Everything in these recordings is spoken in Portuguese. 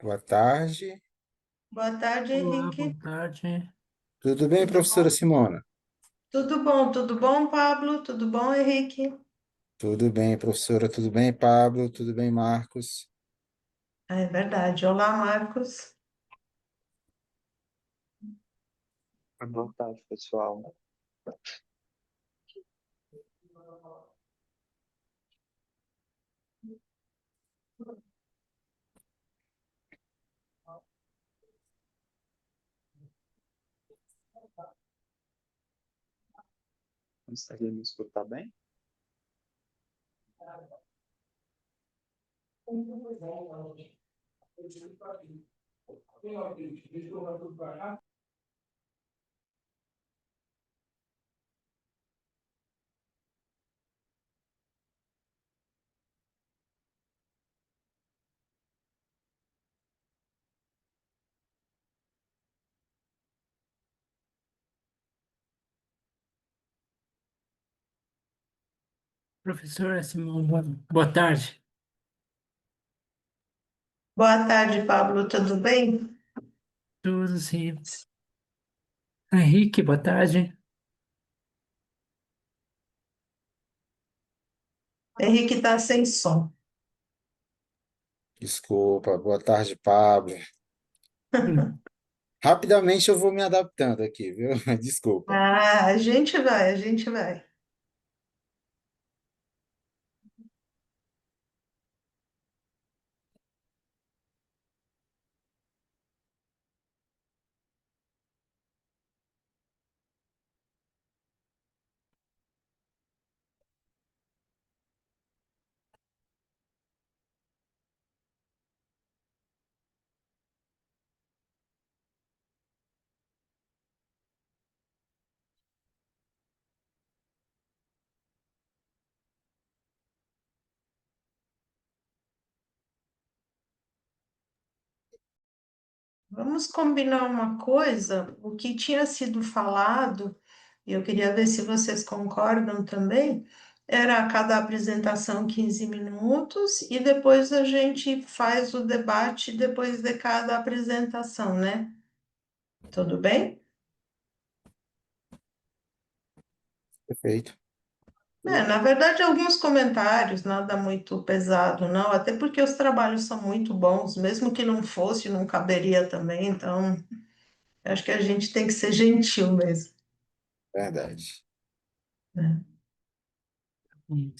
Boa tarde. Boa tarde, Olá, boa Henrique. tarde. Tudo bem, Tudo professora bom? Simona? Tudo bom, Pablo? Tudo bom, Henrique? Tudo bem, professora. Tudo bem, Pablo? Tudo bem, Marcos? Ah, é verdade. Olá, Marcos. Boa tarde, pessoal. Consegue me escutar bem? Professora Simão, boa tarde. Boa tarde, Pablo. Tudo bem? Tudo sim. Henrique, boa tarde. Henrique está sem som. Desculpa. Boa tarde, Pablo. Hum, Rapidamente eu vou me adaptando aqui, viu? Desculpa. Ah, a gente vai. Vamos combinar uma coisa. O que tinha sido falado, e eu queria ver se vocês concordam também, era cada apresentação 15 minutos e depois a gente faz o debate depois de cada apresentação, né? Tudo bem? Perfeito. É, na verdade, alguns comentários, nada muito pesado, não, até porque os trabalhos são muito bons, mesmo que não fosse, não caberia também, então acho que a gente tem que ser gentil mesmo, Verdade. né? hum.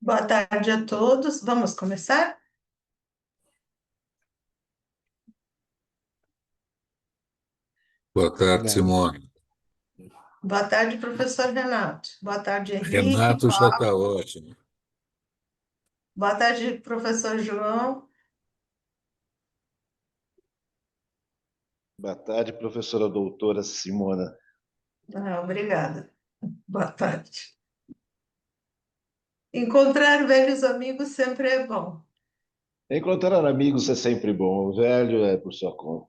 Boa tarde a todos. Vamos começar? Boa tarde, Podemos. Simone. Boa tarde, professor Renato. Boa tarde, Henrique. Renato já está ótimo. Boa tarde, professor João. Boa tarde, professora doutora Simona. Obrigada. Boa tarde. Encontrar velhos amigos sempre é bom. Encontrar amigos é sempre bom, o velho é por sua conta.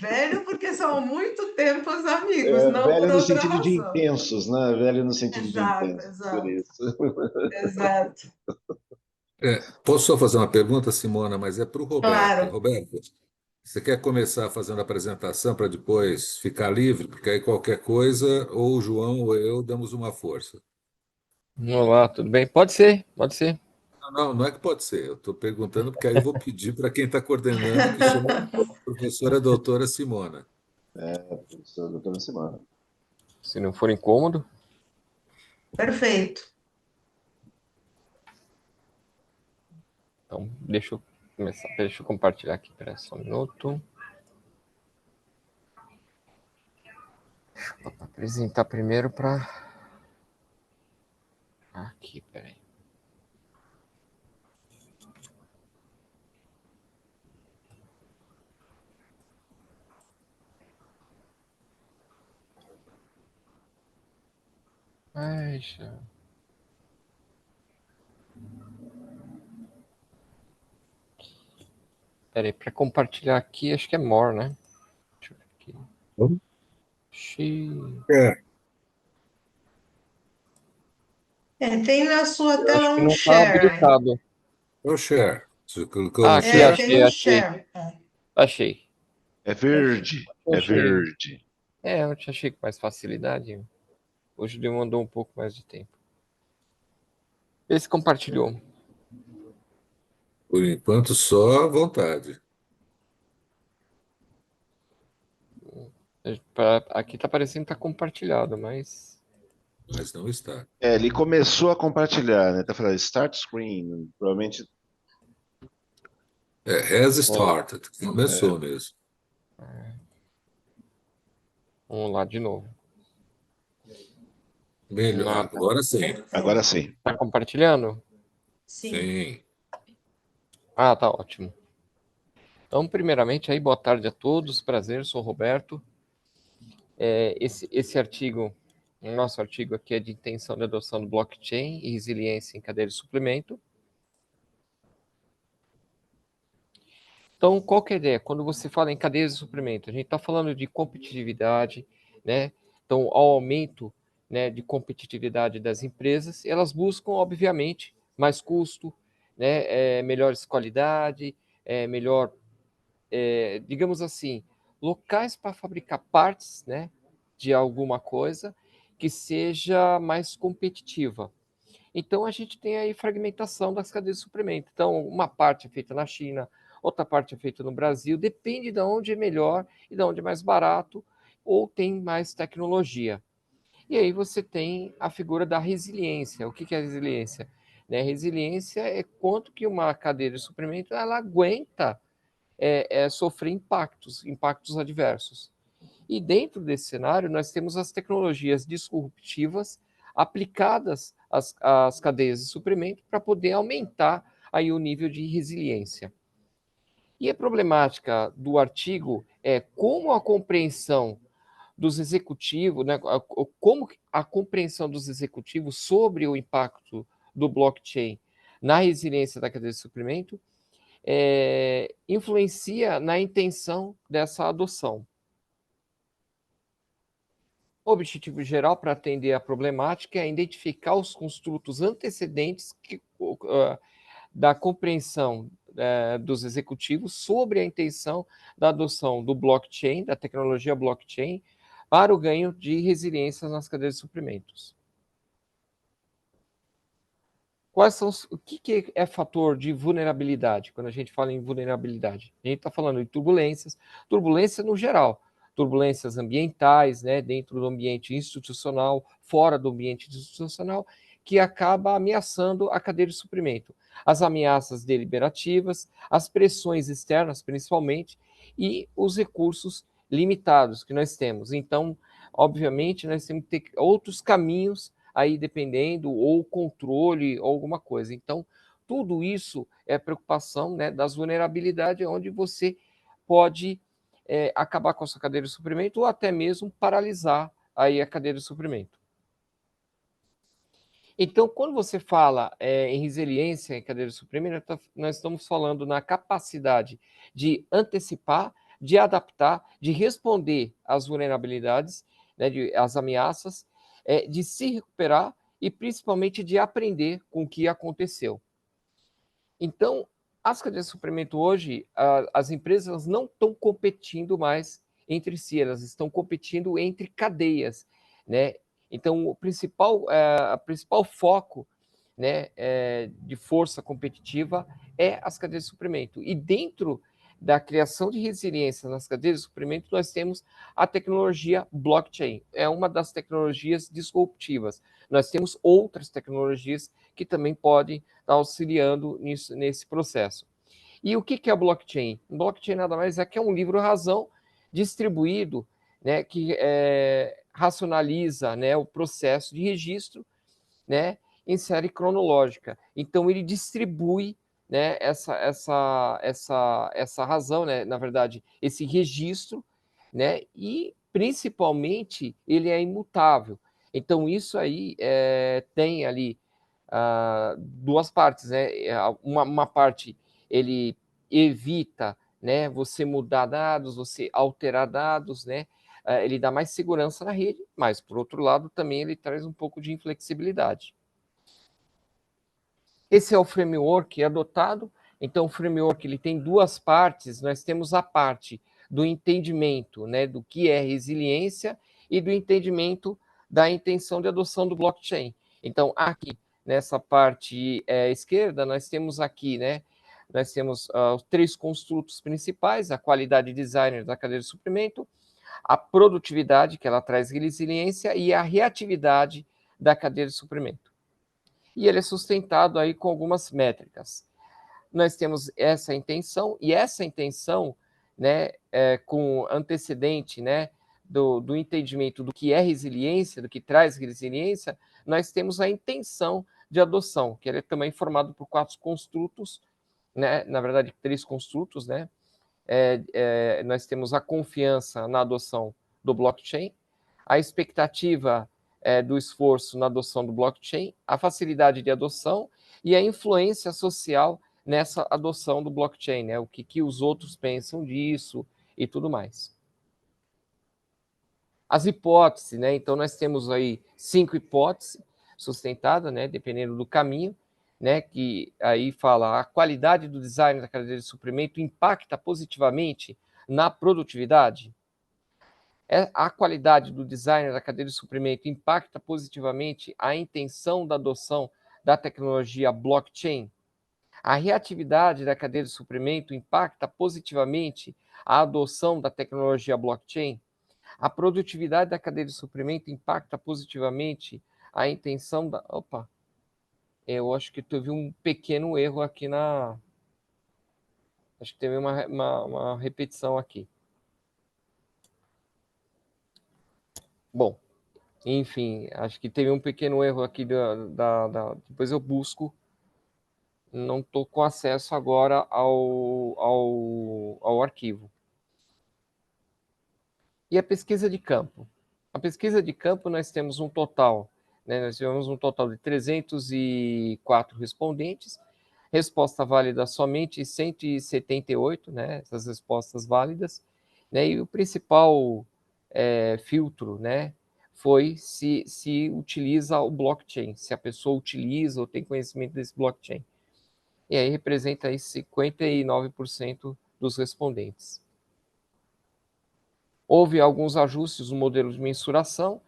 Velho porque são há muito tempo os amigos, não por Velho no outra sentido de razão. intensos, né? Velho no sentido de Exato, intensos, por exato, isso. exato. Posso só fazer uma pergunta, Simona, mas é para o Roberto. Claro. Roberto, você quer começar fazendo a apresentação para depois ficar livre? Porque aí qualquer coisa, ou o João ou eu damos uma força. Olá, tudo bem? Pode ser, pode ser. Não é que pode ser. Eu estou perguntando porque aí eu vou pedir para quem está coordenando que chame a professora doutora Simona. Professora doutora Simona. Se não for incômodo. Perfeito. Então, deixa eu começar. Deixa eu compartilhar aqui. Espera só um minuto. Vou apresentar primeiro para... Aqui, peraí. Peraí, para compartilhar aqui, acho que é more, né? Deixa eu ver aqui. É, Tem na sua Eu acho tela que um não está share. habilitado. é o share. Você clicou Ah, no aqui, share? Tem um achei. share. Achei. É verde, Eu é achei. verde. Eu te achei com mais facilidade. Hoje demandou um pouco mais de tempo. Vê se compartilhou. Por enquanto, só à vontade. Aqui tá parecendo que tá compartilhado, mas... Mas não está. Ele começou a compartilhar, né? Tá falando start screen, provavelmente. Has started. Começou mesmo. Vamos lá de novo. Melhor. Nada. Agora sim. Agora sim. Tá compartilhando? Sim. Sim. Ah, tá ótimo. Então, primeiramente, aí, boa tarde a todos. Prazer, sou o Roberto. Esse artigo, o nosso artigo aqui é de intenção de adoção do blockchain e resiliência em cadeia de suplemento. Então, qual que é a ideia? Quando você fala em cadeias de suplemento, a gente está falando de competitividade, né? Então, ao aumento, né, de competitividade das empresas, elas buscam, obviamente, mais custo, né, melhores qualidade, melhor, digamos assim, locais para fabricar partes, né, de alguma coisa que seja mais competitiva. Então, a gente tem aí fragmentação das cadeias de suprimento. Então, uma parte é feita na China, outra parte é feita no Brasil, depende de onde é melhor e de onde é mais barato ou tem mais tecnologia. E aí você tem a figura da resiliência. O que é resiliência? Né? Resiliência é quanto que uma cadeia de suprimento ela aguenta sofrer impactos adversos. E dentro desse cenário, nós temos as tecnologias disruptivas aplicadas às cadeias de suprimento para poder aumentar aí o nível de resiliência. E a problemática do artigo é como a compreensão dos executivos, né, como a compreensão dos executivos sobre o impacto do blockchain na resiliência da cadeia de suprimento influencia na intenção dessa adoção. O objetivo geral para atender a problemática é identificar os construtos antecedentes da compreensão dos executivos sobre a intenção da adoção do blockchain, da tecnologia blockchain, para o ganho de resiliência nas cadeias de suprimentos. O que é fator de vulnerabilidade? Quando a gente fala em vulnerabilidade, a gente está falando de turbulências no geral, turbulências ambientais, né, dentro do ambiente institucional, fora do ambiente institucional, que acaba ameaçando a cadeia de suprimento. As ameaças deliberativas, as pressões externas, principalmente, e os recursos limitados que nós temos. Então, obviamente, nós temos que ter outros caminhos aí, dependendo, ou controle, ou alguma coisa. Então, tudo isso é preocupação, né, das vulnerabilidades, onde você pode acabar com a sua cadeia de suprimento ou até mesmo paralisar aí a cadeia de suprimento. Então, quando você fala em resiliência em cadeia de suprimento, nós estamos falando na capacidade de antecipar, de adaptar, de responder às vulnerabilidades, né, às ameaças, de se recuperar e principalmente de aprender com o que aconteceu. Então, as cadeias de suprimento hoje, as empresas não estão competindo mais entre si, elas estão competindo entre cadeias, né? Então, o principal foco, né, de força competitiva é as cadeias de suprimento. E dentro da criação de resiliência nas cadeias de suprimento, nós temos a tecnologia blockchain. É uma das tecnologias disruptivas. Nós temos outras tecnologias que também podem estar auxiliando nesse processo. E o que é o blockchain? O blockchain nada mais é que é um livro-razão distribuído, né, que racionaliza, né, o processo de registro, né, em série cronológica. Então, ele distribui, né, essa razão, né, na verdade, esse registro, né, e, principalmente, ele é imutável. Então, isso aí tem ali duas partes, né? Uma parte, ele evita, né, você mudar dados, você alterar dados, né? Ele dá mais segurança na rede, mas, por outro lado, também ele traz um pouco de inflexibilidade. Esse é o framework adotado. Então, o framework ele tem duas partes. Nós temos a parte do entendimento, né, do que é resiliência e do entendimento da intenção de adoção do blockchain. Então, aqui, nessa parte esquerda, nós temos aqui, né, nós temos os três construtos principais: a qualidade designer da cadeia de suprimento, a produtividade, que ela traz resiliência, e a reatividade da cadeia de suprimento. E ele é sustentado aí com algumas métricas. Nós temos essa intenção, e essa intenção, né, com antecedente, né, do entendimento do que é resiliência, do que traz resiliência, nós temos a intenção de adoção, que ele é também formado por 4 construtos, né, na verdade 3 construtos, né. Nós temos a confiança na adoção do blockchain, a expectativa do esforço na adoção do blockchain, a facilidade de adoção e a influência social nessa adoção do blockchain, né? O que os outros pensam disso e tudo mais. As hipóteses, né? Então, nós temos aí 5 hipóteses sustentadas, né? Dependendo do caminho, né? Que aí fala: a qualidade do design da cadeia de suprimento impacta positivamente na produtividade? A qualidade do design da cadeia de suprimento impacta positivamente a intenção da adoção da tecnologia blockchain? A reatividade da cadeia de suprimento impacta positivamente a adoção da tecnologia blockchain? A produtividade da cadeia de suprimento impacta positivamente a intenção da... Opa! Eu acho que teve um pequeno erro aqui na... Acho que teve uma repetição aqui. Bom, enfim, acho que teve um pequeno erro aqui depois eu busco. Não estou com acesso agora ao arquivo. E a pesquisa de campo? A pesquisa de campo nós temos um total, né, nós tivemos um total de 304 respondentes, resposta válida somente 178, né, essas respostas válidas, né, e o principal filtro, né, foi se utiliza o blockchain, se a pessoa utiliza ou tem conhecimento desse blockchain. E aí representa aí 59% dos respondentes. Houve alguns ajustes no modelo de mensuração,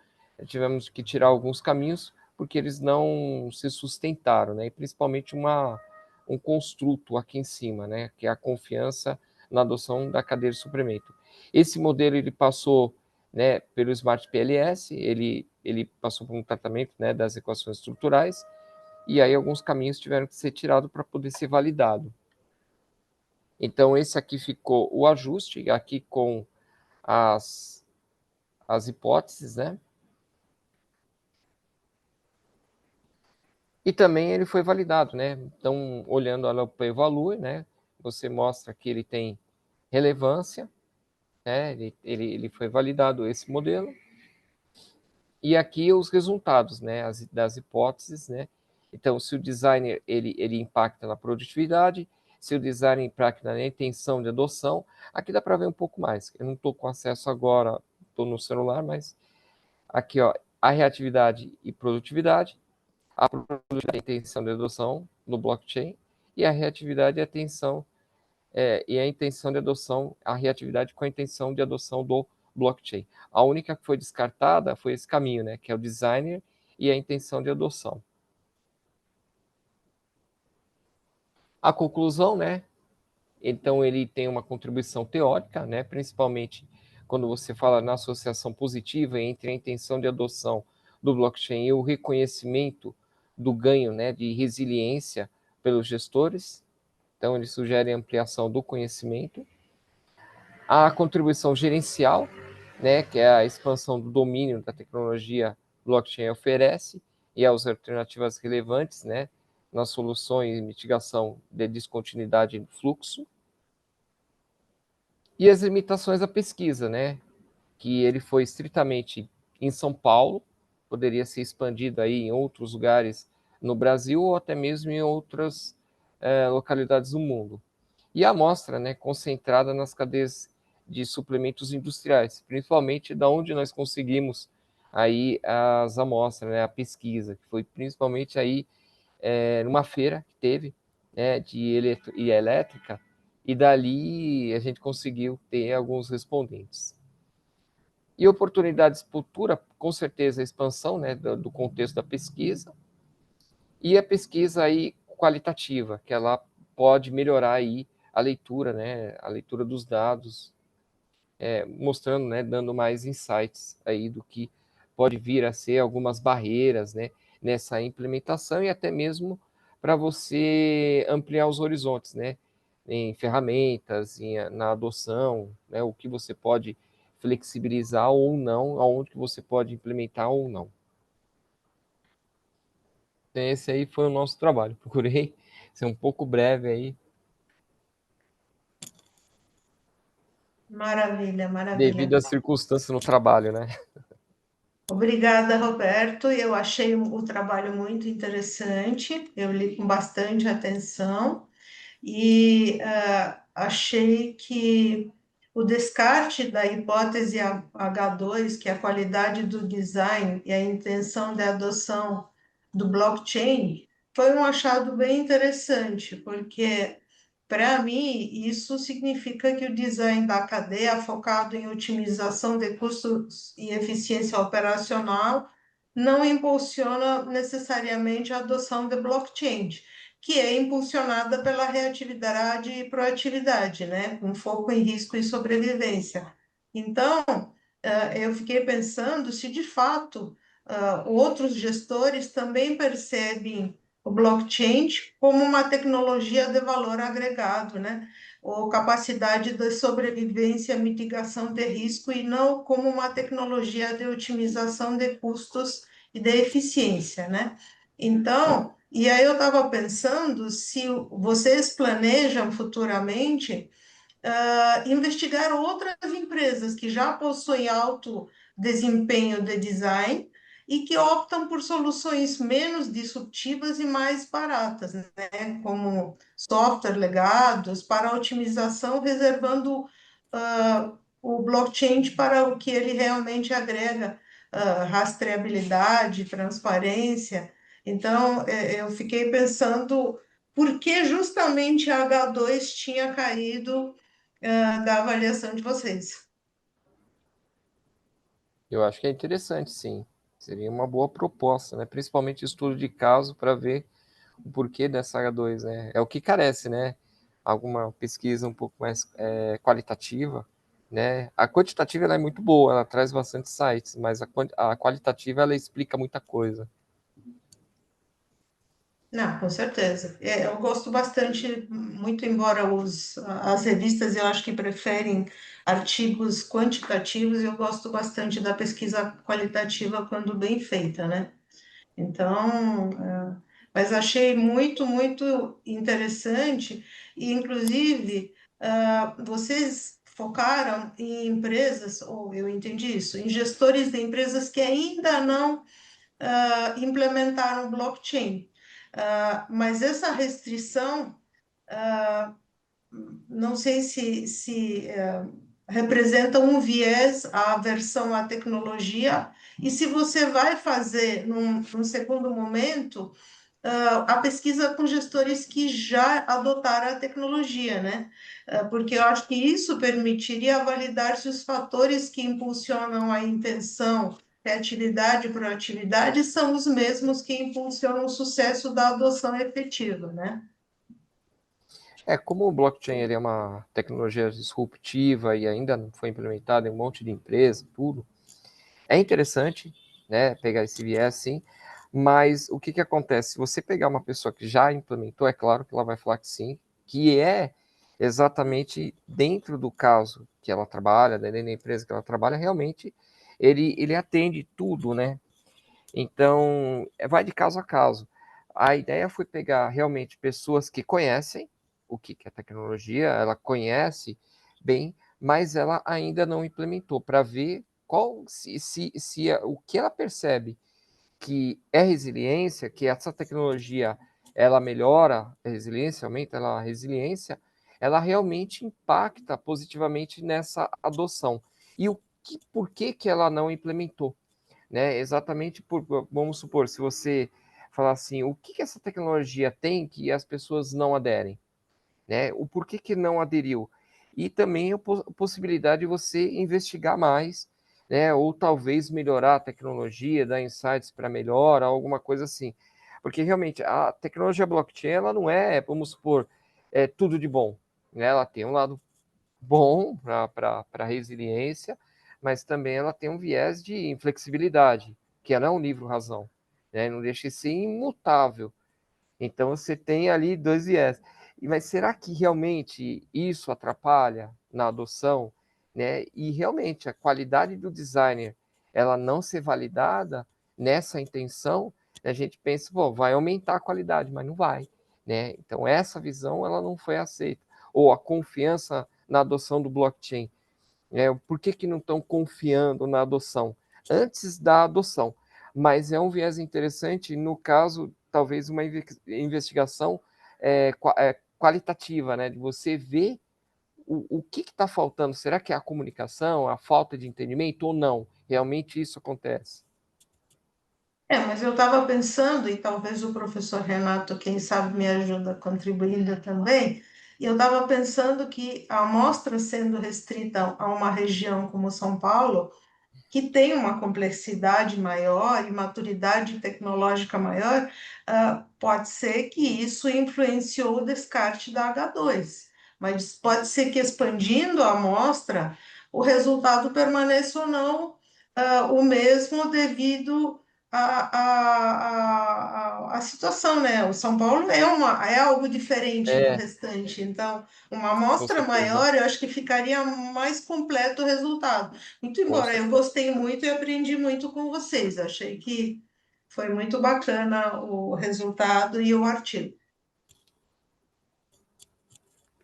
tivemos que tirar alguns caminhos, porque eles não se sustentaram, né? E principalmente um construto aqui em cima, né? Que é a confiança na adoção da cadeia de suprimento. Esse modelo ele passou, né, pelo Smart PLS, ele passou por um tratamento, né, das equações estruturais, e aí alguns caminhos tiveram que ser tirados para poder ser validado. Então, esse aqui ficou o ajuste, aqui com as hipóteses, né? E também ele foi validado, né? Então, olhando a Open Evalue, né? Você mostra que ele tem relevância, né? Ele foi validado esse modelo. E aqui os resultados, né? Das hipóteses, né? Então, se o designer ele impacta na produtividade, se o design impacta na intenção de adoção, aqui dá para ver um pouco mais. Eu não estou com acesso agora, estou no celular, mas aqui, ó, a reatividade e produtividade, a produtividade e a intenção de adoção no blockchain, e a reatividade e a intenção de adoção, a reatividade com a intenção de adoção do blockchain. A única que foi descartada foi esse caminho, né, que é o designer e a intenção de adoção. A conclusão, né, então ele tem uma contribuição teórica, né, principalmente quando você fala na associação positiva entre a intenção de adoção do blockchain e o reconhecimento do ganho, né, de resiliência pelos gestores. Então, ele sugere ampliação do conhecimento. A contribuição gerencial, né, que é a expansão do domínio da tecnologia blockchain oferece, e as alternativas relevantes, né, nas soluções e mitigação de descontinuidade do fluxo. E as limitações da pesquisa, né, que ele foi estritamente em São Paulo, poderia ser expandido aí em outros lugares no Brasil ou até mesmo em outras localidades do mundo. E a amostra, né, concentrada nas cadeias de suplementos industriais, principalmente da onde nós conseguimos aí as amostras, né, a pesquisa, que foi principalmente aí numa feira que teve, né, de elétrica, e dali a gente conseguiu ter alguns respondentes. E oportunidades futuras, com certeza, a expansão, né, do contexto da pesquisa, e a pesquisa aí qualitativa, que ela pode melhorar aí a leitura, né, a leitura dos dados, mostrando, né, dando mais insights aí do que pode vir a ser algumas barreiras, né, nessa implementação e até mesmo para você ampliar os horizontes, né, em ferramentas, na adoção, né, o que você pode flexibilizar ou não, aonde que você pode implementar ou não. Então, esse aí foi o nosso trabalho. Procurei ser um pouco breve aí, Maravilha, maravilha. devido às circunstâncias no trabalho, né? Obrigada, Roberto. Eu achei o trabalho muito interessante, eu li com bastante atenção e achei que o descarte da hipótese H2, que é a qualidade do design e a intenção de adoção do blockchain, foi um achado bem interessante, porque para mim, isso significa que o design da cadeia, focado em otimização de custos e eficiência operacional, não impulsiona necessariamente a adoção de blockchain, que é impulsionada pela reatividade e proatividade, né, com foco em risco e sobrevivência. Então, eu fiquei pensando se de fato outros gestores também percebem o blockchain como uma tecnologia de valor agregado, né? Ou capacidade de sobrevivência, mitigação de risco, e não como uma tecnologia de otimização de custos e de eficiência, né? Então, e aí eu estava pensando se vocês planejam futuramente investigar outras empresas que já possuem alto desempenho de design e que optam por soluções menos disruptivas e mais baratas, né? Como software legados para otimização, reservando o blockchain para o que ele realmente agrega, rastreabilidade, transparência. Então, eu fiquei pensando por que justamente a H2 tinha caído da avaliação de vocês. Eu acho que é interessante, sim. Seria uma boa proposta, né? Principalmente estudo de caso para ver o porquê dessa H2, né? É o que carece, né? Alguma pesquisa um pouco mais qualitativa, né? A quantitativa ela é muito boa, ela traz bastante sites, mas a qualitativa ela explica muita coisa. Não, com certeza. Eu gosto bastante, muito embora as revistas eu acho que preferem artigos quantitativos, eu gosto bastante da pesquisa qualitativa quando bem feita, né? Então, mas achei muito interessante, e inclusive vocês focaram em empresas, ou eu entendi isso, em gestores de empresas que ainda não implementaram o blockchain. Mas essa restrição, não sei se representa um viés à aversão à tecnologia, e se você vai fazer, num segundo momento, a pesquisa com gestores que já adotaram a tecnologia, né? Porque eu acho que isso permitiria validar se os fatores que impulsionam a intenção, criatividade e proatividade são os mesmos que impulsionam o sucesso da adoção efetiva, né? Como o blockchain ele é uma tecnologia disruptiva e ainda não foi implementada em um monte de empresa, tudo, é interessante, né, pegar esse viés, sim, mas o que acontece? Se você pegar uma pessoa que já implementou, é claro que ela vai falar que sim, que é exatamente dentro do caso que ela trabalha, dentro da empresa que ela trabalha, realmente ele atende tudo, né? Então, vai de caso a caso. A ideia foi pegar realmente pessoas que conhecem o que é tecnologia, ela conhece bem, mas ela ainda não implementou, para ver qual o que ela percebe que é resiliência, que essa tecnologia ela melhora a resiliência, aumenta a resiliência, ela realmente impacta positivamente nessa adoção. E por que ela não implementou? Né? Exatamente vamos supor, se você falar assim, o que essa tecnologia tem que as pessoas não aderem? Né? O porquê que não aderiu? E também a possibilidade de você investigar mais, né? Ou talvez melhorar a tecnologia, dar insights para melhora, alguma coisa assim. Porque realmente a tecnologia blockchain, ela não é, vamos supor, tudo de bom. Né? Ela tem um lado bom para resiliência, mas também ela tem um viés de inflexibilidade, que não é um livro razão. Né? Não deixa de ser imutável. Então você tem ali dois viés. Mas será que realmente isso atrapalha na adoção? Né? E realmente a qualidade do designer ela não ser validada nessa intenção, a gente pensa, pô, vai aumentar a qualidade, mas não vai. Né? Então essa visão ela não foi aceita. Ou a confiança na adoção do blockchain. Por que não estão confiando na adoção? Antes da adoção. Mas é um viés interessante no caso, talvez, uma investigação qualitativa, né? De você ver o que está faltando. Será que é a comunicação, a falta de entendimento ou não? Realmente isso acontece. Mas eu estava pensando, e talvez o professor Renato, quem sabe, me ajuda contribuindo também, e eu estava pensando que a amostra sendo restrita a uma região como São Paulo, que tem uma complexidade maior e maturidade tecnológica maior, pode ser que isso influenciou o descarte da H2. Mas pode ser que expandindo a amostra, o resultado permaneça ou não o mesmo devido à situação, né? O São Paulo é algo diferente do restante, então uma Com amostra certeza. maior, eu acho que ficaria mais completo o resultado. Muito Com embora eu certeza. gostei muito e aprendi muito com vocês, achei que foi muito bacana o resultado e o artigo.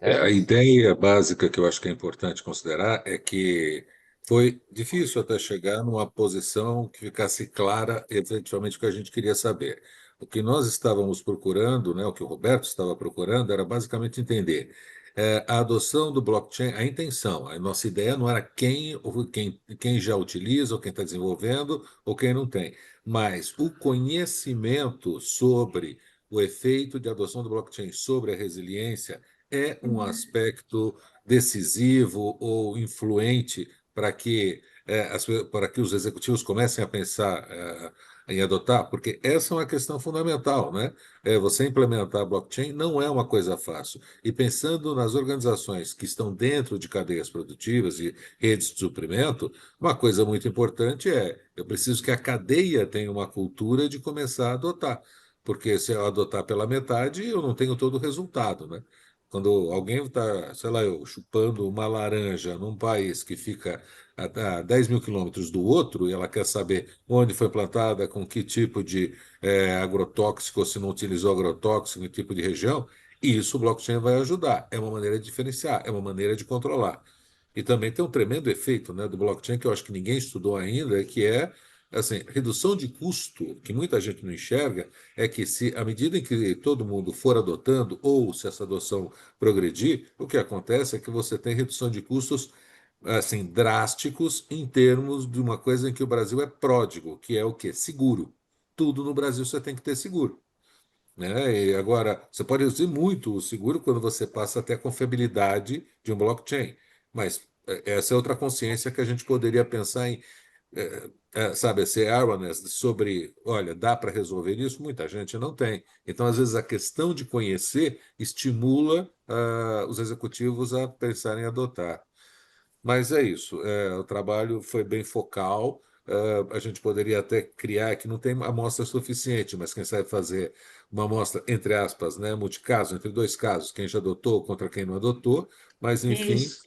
A ideia básica que eu acho que é importante considerar é que foi difícil até chegar numa posição que ficasse clara efetivamente o que a gente queria saber. O que nós estávamos procurando, né, o que o Roberto estava procurando, era basicamente entender a adoção do blockchain, a intenção. A nossa ideia não era quem já utiliza, ou quem está desenvolvendo, ou quem não tem, mas o conhecimento sobre o efeito de adoção do blockchain sobre a resiliência é um aspecto decisivo ou influente para que, para que os executivos comecem a pensar em adotar? Porque essa é uma questão fundamental, né? Você implementar a blockchain não é uma coisa fácil. E pensando nas organizações que estão dentro de cadeias produtivas e redes de suprimento, uma coisa muito importante eu preciso que a cadeia tenha uma cultura de começar a adotar. Porque se eu adotar pela metade, eu não tenho todo o resultado, né? Quando alguém está, sei lá, eu chupando uma laranja num país que fica a 10 mil quilômetros do outro, e ela quer saber onde foi plantada, com que tipo de agrotóxico, ou se não utilizou agrotóxico, em que tipo de região, e isso o blockchain vai ajudar. É uma maneira de diferenciar, é uma maneira de controlar. E também tem um tremendo efeito, né, do blockchain que eu acho que ninguém estudou ainda, que é assim, redução de custo, que muita gente não enxerga, é que se à medida em que todo mundo for adotando, ou se essa adoção progredir, o que acontece é que você tem redução de custos assim drásticos em termos de uma coisa em que o Brasil é pródigo, que é o quê? Seguro. Tudo no Brasil você tem que ter seguro, né? E agora, você pode reduzir muito o seguro quando você passa até a confiabilidade de um blockchain. Mas essa é outra consciência que a gente poderia pensar em, sabe, esse awareness sobre, olha, dá para resolver isso? Muita gente não tem. Então, às vezes, a questão de conhecer estimula os executivos a pensarem em adotar. Mas é isso, o trabalho foi bem focal. A gente poderia até criar, que não tem amostra suficiente, mas quem sabe fazer uma amostra, entre aspas, né, multicaso, entre dois casos, quem já adotou contra quem não adotou, mas enfim, Isso.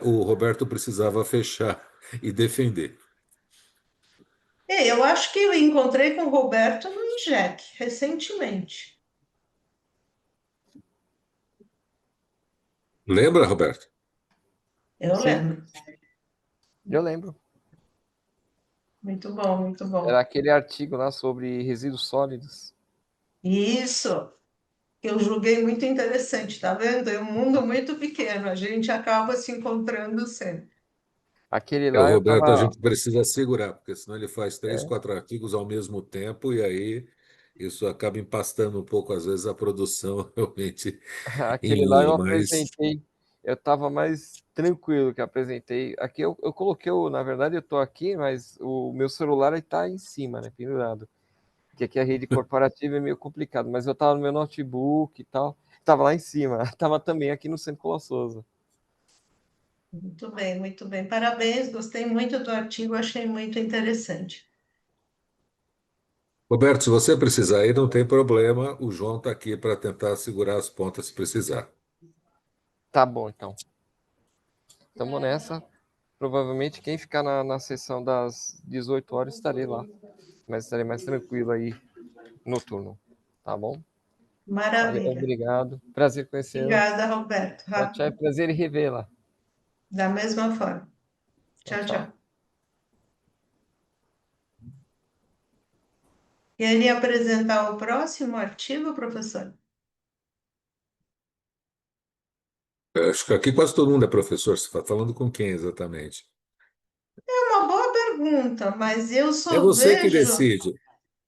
o Roberto precisava fechar e defender. Eu acho que eu encontrei com o Roberto no INJEC, recentemente. Lembra, Roberto? Eu Sim, lembro. eu lembro. Muito bom, muito Era bom. aquele artigo lá sobre resíduos sólidos. Isso, eu julguei muito interessante, tá vendo? É um mundo muito pequeno, a gente acaba se encontrando sempre. Aquele O lá eu Roberto a tava. gente precisa segurar, porque senão ele faz três, É, quatro artigos ao mesmo tempo, e aí isso acaba empastando um pouco, às vezes, a produção realmente em aquele lá eu linha, mas apresentei. Eu tava mais tranquilo que apresentei. Aqui eu coloquei, na verdade eu tô aqui, mas o meu celular está em cima, né, pendurado. Porque aqui a rede corporativa é meio complicado, mas eu tava no meu notebook e tal. Tava lá em cima. Tava também aqui no Centro Colossoso. Muito bem, muito bem. Parabéns, gostei muito do artigo, achei muito interessante. Roberto, se você precisar ir, não tem problema. O João está aqui para tentar segurar as pontas se precisar. Tá bom, então. Tamo nessa. Provavelmente quem ficar na sessão das 18 horas estarei lá. Mas estarei mais tranquilo aí no turno. Tá bom? Valeu, Maravilha. obrigado. Prazer conhecê-la. Obrigada, Roberto. Tchau, tchau. É prazer em revê-la. Da mesma forma. Tchau, Tchau, tchau. tchau. Queria apresentar o próximo artigo, professor? Eu acho que aqui quase todo mundo é professor. Você está falando com quem exatamente? É uma boa pergunta, mas eu É só você que vejo. decide.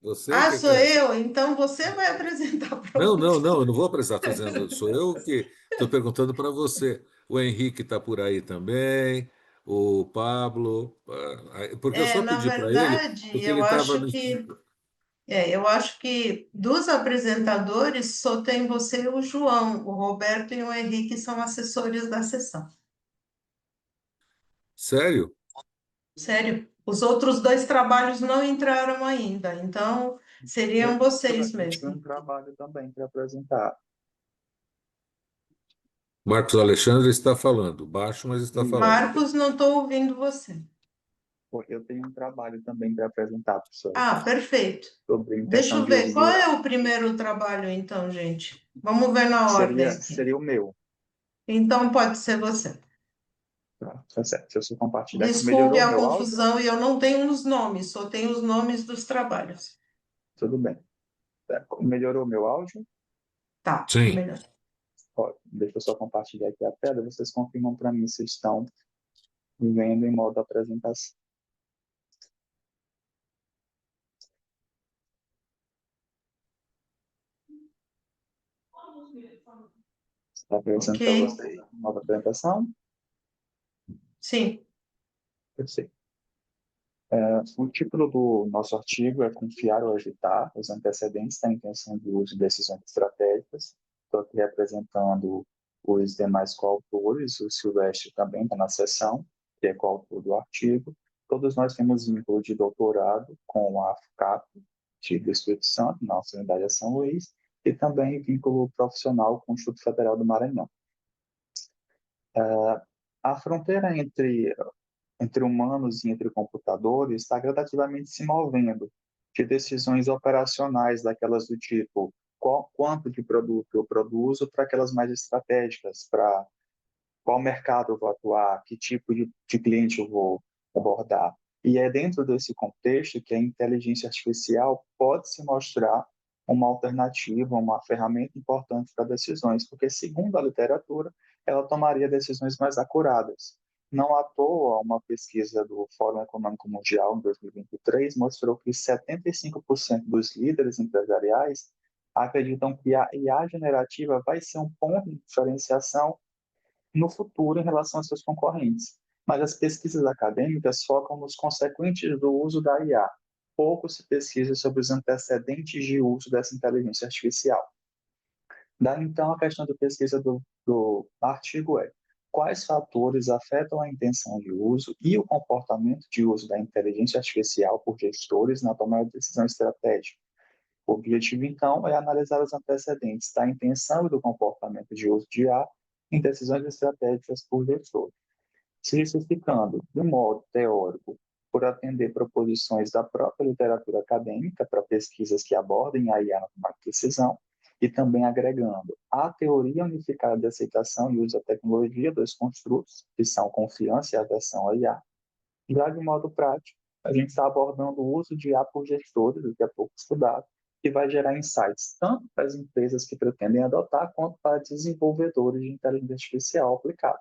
Você Ah, que sou eu? Então você vai apresentar para Não, não, você. não, eu não vou precisar, estou dizendo, sou eu que estou perguntando para você. O Henrique está por aí também, o Pablo, porque eu É, só na pedi para ele, verdade, porque ele estava. eu acho que dos apresentadores só tem você e o João. O Roberto e o Henrique são assessores da sessão. Sério? Sério? Os outros dois trabalhos não entraram ainda, então seriam vocês Eu tinha um mesmo. trabalho também para apresentar. Marcos Alexandre está falando, baixo, mas está falando. Isso. Marcos, não estou ouvindo você. Eu tenho um trabalho também para apresentar, professor, Ah, perfeito. sobre Deixa inserção eu de ver. uso Qual de é IA. o primeiro trabalho, então, gente? Vamos ver na ordem aqui. Seria o meu. Então, pode ser você. Tá certo. Se eu compartilhar aqui, Desculpe melhorou o a meu áudio? confusão e eu não tenho os nomes, só tenho os nomes dos trabalhos. Tudo bem. Melhorou o meu áudio? Tá, Sim. melhor. Ó, deixa eu só compartilhar aqui a tela. Vocês confirmam para mim se estão vendo em modo apresentação. Está Ok, aparecendo para vocês em modo apresentação? sim. Perfeito. O título do nosso artigo é Confiar ou Agitar, os antecedentes da intenção de uso de decisões estratégicas. Estou aqui representando os demais coautores, o Silvestre também está na sessão, que é coautor do artigo. Todos nós temos vínculo de doutorado com a FUCAP, do Espírito Santo, na nossa unidade de São Luís, e também vínculo profissional com o Instituto Federal do Maranhão. A fronteira entre humanos e entre computadores está gradativamente se movendo de decisões operacionais, daquelas do tipo quanto de produto eu produzo, para aquelas mais estratégicas, para qual mercado eu vou atuar, que tipo de cliente eu vou abordar. E é dentro desse contexto que a inteligência artificial pode se mostrar uma alternativa, uma ferramenta importante para decisões, porque, segundo a literatura, ela tomaria decisões mais acuradas. Não à toa, uma pesquisa do Fórum Econômico Mundial, em 2023, mostrou que 75% dos líderes empresariais acreditam que a IA generativa vai ser um ponto de diferenciação no futuro em relação aos seus concorrentes. Mas as pesquisas acadêmicas focam nos consequentes do uso da IA. Pouco se pesquisa sobre os antecedentes de uso dessa inteligência artificial. Daí, então, a questão de pesquisa do artigo é: quais fatores afetam a intenção de uso e o comportamento de uso da inteligência artificial por gestores na tomada de decisão estratégica? O objetivo, então, é analisar os antecedentes da intenção e do comportamento de uso de IA em decisões estratégicas por gestores, se justificando, de modo teórico, por atender proposições da própria literatura acadêmica para pesquisas que abordem a IA na tomada de decisão, e também agregando a teoria unificada de aceitação e uso da tecnologia dos construtos, que são confiança e aversão à IA. Já de modo prático, a gente está abordando o uso de IA por gestores, o que é pouco estudado, que vai gerar insights tanto para as empresas que pretendem adotar, quanto para desenvolvedores de inteligência artificial aplicada.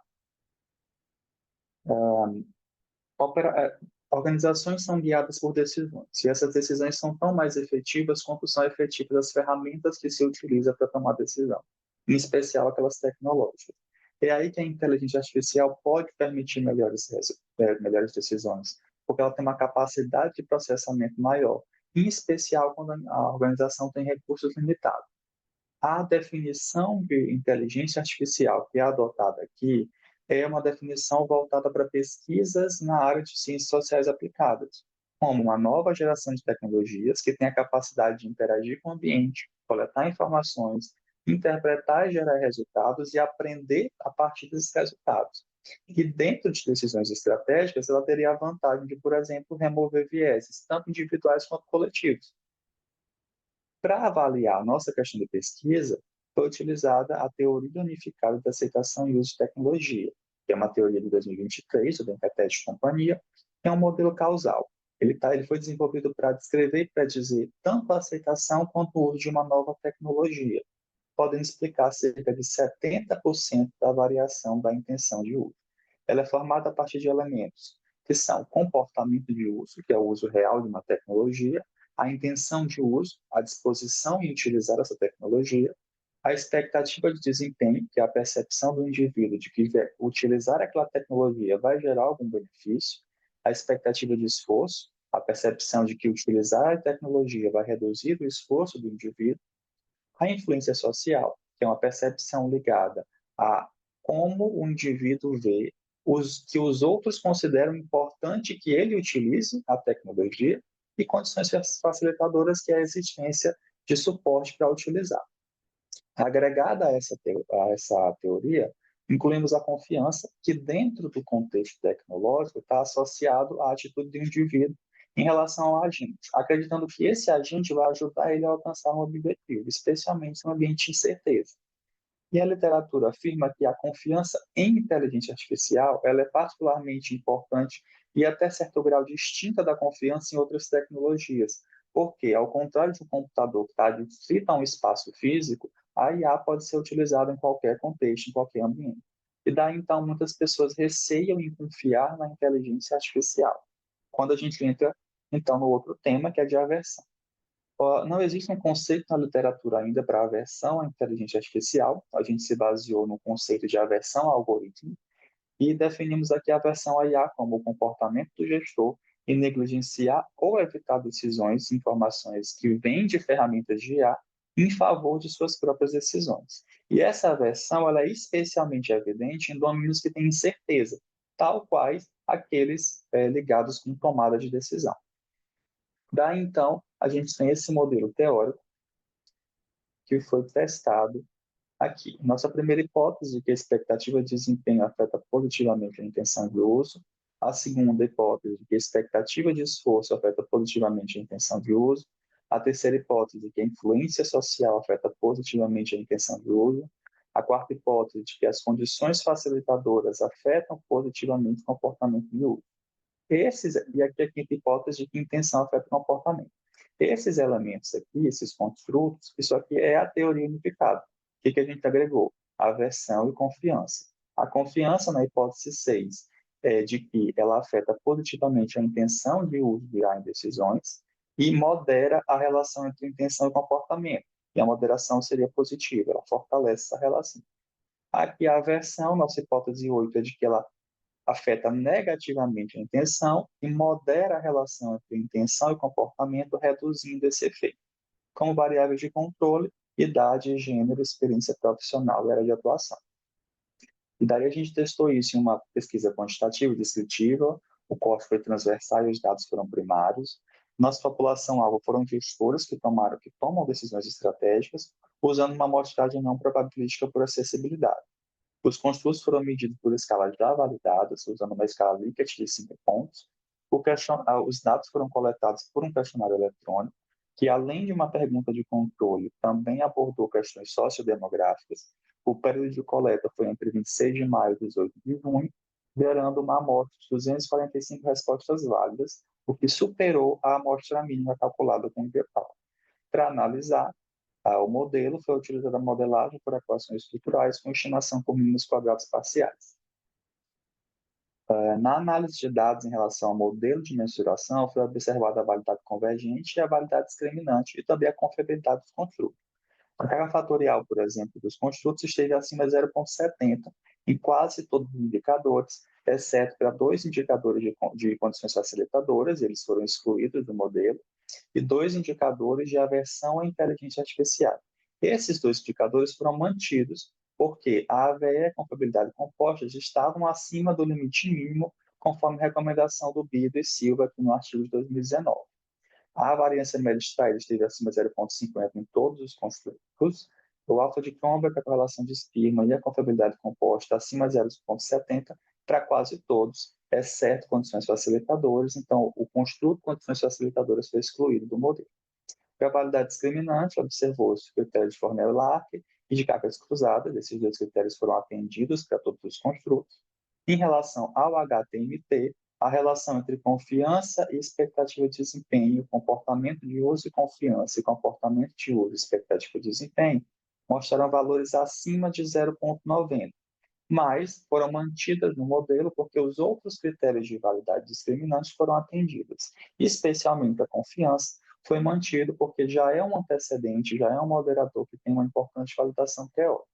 Organizações são guiadas por decisões, e essas decisões são tão mais efetivas quanto são efetivas as ferramentas que se utiliza para tomar decisão, em especial aquelas tecnológicas. É aí que a inteligência artificial pode permitir melhores decisões, porque ela tem uma capacidade de processamento maior, em especial quando a organização tem recursos limitados. A definição de inteligência artificial que é adotada aqui é uma definição voltada para pesquisas na área de ciências sociais aplicadas, como uma nova geração de tecnologias que tem a capacidade de interagir com o ambiente, coletar informações, interpretar e gerar resultados e aprender a partir desses resultados. E dentro de decisões estratégicas, ela teria a vantagem de, por exemplo, remover vieses, tanto individuais quanto coletivos. Para avaliar a nossa questão de pesquisa, foi utilizada a Teoria Unificada de Aceitação e Uso de Tecnologia, que é uma teoria de 2023, do Benkatete e companhia, que é um modelo causal. Ele foi desenvolvido para descrever e predizer tanto a aceitação quanto o uso de uma nova tecnologia, podendo explicar cerca de 70% da variação da intenção de uso. Ela é formada a partir de elementos que são comportamento de uso, que é o uso real de uma tecnologia, a intenção de uso, a disposição em utilizar essa tecnologia, a expectativa de desempenho, que é a percepção do indivíduo de que utilizar aquela tecnologia vai gerar algum benefício, a expectativa de esforço, a percepção de que utilizar a tecnologia vai reduzir o esforço do indivíduo, a influência social, que é uma percepção ligada a como o indivíduo vê que os outros consideram importante que ele utilize a tecnologia, e condições facilitadoras, que é a existência de suporte para utilizar. Agregada a essa teoria, incluímos a confiança, que dentro do contexto tecnológico está associado à atitude do indivíduo em relação ao agente, acreditando que esse agente vai ajudar ele a alcançar um objetivo, especialmente em um ambiente de incerteza. E a literatura afirma que a confiança em inteligência artificial ela é particularmente importante e até certo grau distinta da confiança em outras tecnologias, porque, ao contrário de um computador que está adstrito a um espaço físico, a IA pode ser utilizada em qualquer contexto, em qualquer ambiente. E daí, então, muitas pessoas receiam em confiar na inteligência artificial. Quando a gente entra, então, no outro tema, que é de aversão. Não existe um conceito na literatura ainda para aversão à inteligência artificial. A gente se baseou no conceito de aversão ao algoritmo e definimos aqui a aversão à IA como o comportamento do gestor e negligenciar ou evitar decisões e informações que vêm de ferramentas de IA em favor de suas próprias decisões. E essa aversão ela é especialmente evidente em domínios que têm incerteza, tal quais aqueles ligados com tomada de decisão. Daí, então, a gente tem esse modelo teórico que foi testado aqui. Nossa primeira hipótese é que a expectativa de desempenho afeta positivamente a intenção de uso. A segunda hipótese é que a expectativa de esforço afeta positivamente a intenção de uso. A terceira hipótese é que a influência social afeta positivamente a intenção de uso. A quarta hipótese é que as condições facilitadoras afetam positivamente o comportamento de uso. E aqui a quinta hipótese de que a intenção afeta o comportamento. Esses elementos aqui, esses construtos, isso aqui é a teoria unificada. O que a gente agregou? Aversão e confiança. A confiança na hipótese 6 é de que ela afeta positivamente a intenção de uso de IA em decisões e modera a relação entre intenção e comportamento. E a moderação seria positiva, ela fortalece essa relação. Aqui a aversão, nossa hipótese 8 é de que ela afeta negativamente a intenção e modera a relação entre intenção e comportamento, reduzindo esse efeito. Como variáveis de controle, idade, gênero, experiência profissional e área de atuação. E daí a gente testou isso em uma pesquisa quantitativa e descritiva, o corte foi transversal e os dados foram primários. Nossa população-alvo foram gestores que tomam decisões estratégicas, usando uma amostragem não probabilística por acessibilidade. Os construtos foram medidos por escalas já validadas, usando uma escala Likert de 5 pontos. Os dados foram coletados por um questionário eletrônico, que, além de uma pergunta de controle, também abordou questões sociodemográficas. O período de coleta foi entre 26 de maio e 18 de junho, gerando uma amostra de 245 respostas válidas, o que superou a amostra mínima calculada com o IPEPAL. Para analisar, o modelo foi utilizado a modelagem por equações estruturais com estimação por mínimos quadrados parciais. Na análise de dados em relação ao modelo de mensuração, foi observada a validade convergente e a validade discriminante e também a confiabilidade dos construtos. A carga fatorial, por exemplo, dos construtos esteve acima de 0,70 em quase todos os indicadores, exceto para 2 indicadores de condições facilitadoras, eles foram excluídos do modelo, e 2 indicadores de aversão à inteligência artificial. Esses 2 indicadores foram mantidos porque a AVE e a confiabilidade composta estavam acima do limite mínimo, conforme recomendação do Bido e Silva aqui no artigo de 2019. A variância média extraída esteve acima de 0,50 em todos os construtos. O alfa de Kronberg, a correlação de Spearman e a confiabilidade composta acima de 0,70 para quase todos, exceto condições facilitadoras. Então, o construto condições facilitadoras foi excluído do modelo. Para a validade discriminante, observou os critérios de Fornell-Lark e de cargas cruzadas. Esses 2 critérios foram atendidos para todos os construtos. Em relação ao HTMT, a relação entre confiança e expectativa de desempenho, comportamento de uso e confiança, e comportamento de uso e expectativa de desempenho, mostraram valores acima de 0,90, mas foram mantidas no modelo porque os outros critérios de validade discriminantes foram atendidos, especialmente a confiança foi mantido porque já é um antecedente, já é um moderador que tem uma importante validação teórica.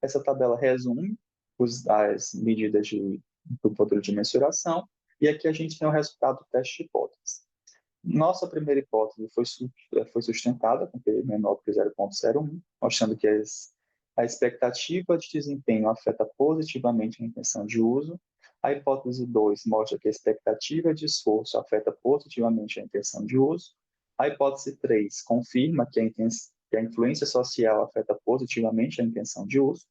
Essa tabela resume as medidas do modelo de mensuração, e aqui a gente tem o resultado do teste de hipótese. Nossa primeira hipótese foi sustentada com P menor que 0,01, mostrando que a expectativa de desempenho afeta positivamente a intenção de uso. A hipótese 2 mostra que a expectativa de esforço afeta positivamente a intenção de uso. A hipótese 3 confirma que a influência social afeta positivamente a intenção de uso.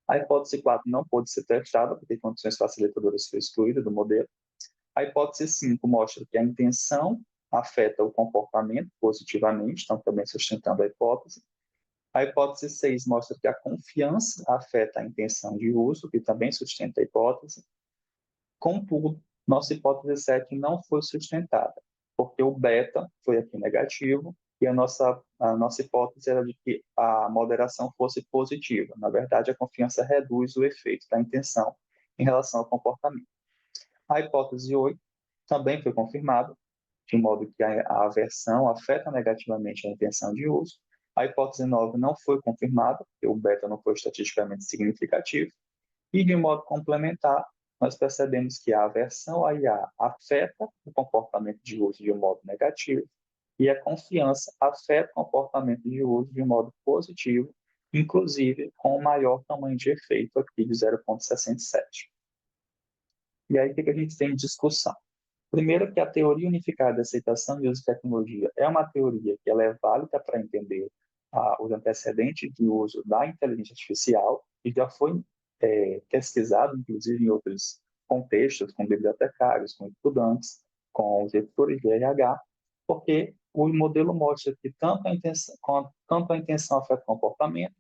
A hipótese 4 não pôde ser testada, porque condições facilitadoras foi excluída do modelo. A hipótese 5 mostra que a intenção afeta o comportamento positivamente, então também sustentando a hipótese. A hipótese 6 mostra que a confiança afeta a intenção de uso, que também sustenta a hipótese. Contudo, nossa hipótese 7 não foi sustentada, porque o beta foi aqui negativo, e a nossa hipótese era de que a moderação fosse positiva. Na verdade, a confiança reduz o efeito da intenção em relação ao comportamento. A hipótese 8 também foi confirmada, de modo que a aversão afeta negativamente a intenção de uso. A hipótese 9 não foi confirmada, porque o beta não foi estatisticamente significativo. E, de modo complementar, nós percebemos que a aversão à IA afeta o comportamento de uso de um modo negativo e a confiança afeta o comportamento de uso de um modo positivo, inclusive com o maior tamanho de efeito aqui de 0,67. E aí, o que a gente tem de discussão? Primeiro, que a teoria unificada de aceitação e uso de tecnologia é uma teoria que ela é válida para entender os antecedentes de uso da inteligência artificial e já foi pesquisado, inclusive, em outros contextos, com bibliotecários, com estudantes, com os gestores de RH, porque o modelo mostra que tanto a intenção afeta o comportamento,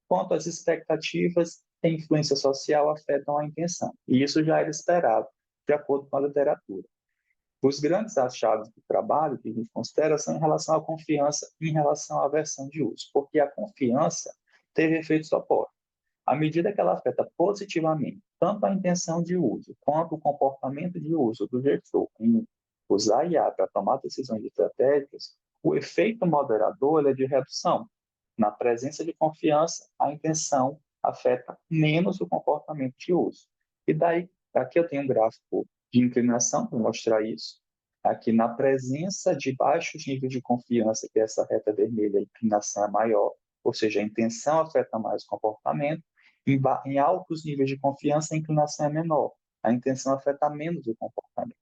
quanto as expectativas e influência social afetam a intenção. E isso já era esperado, de acordo com a literatura. Os grandes achados do trabalho que a gente considera são em relação à confiança e em relação à aversão de uso, porque a confiança teve efeitos opostos. À medida que ela afeta positivamente tanto a intenção de uso quanto o comportamento de uso do gestor em usar IA para tomar decisões estratégicas, o efeito moderador é de redução. Na presença de confiança, a intenção afeta menos o comportamento de uso. E daí, aqui eu tenho um gráfico de inclinação para mostrar isso. Aqui, na presença de baixos níveis de confiança, que é essa reta vermelha, a inclinação é maior, ou seja, a intenção afeta mais o comportamento. Em altos níveis de confiança, a inclinação é menor, a intenção afeta menos o comportamento.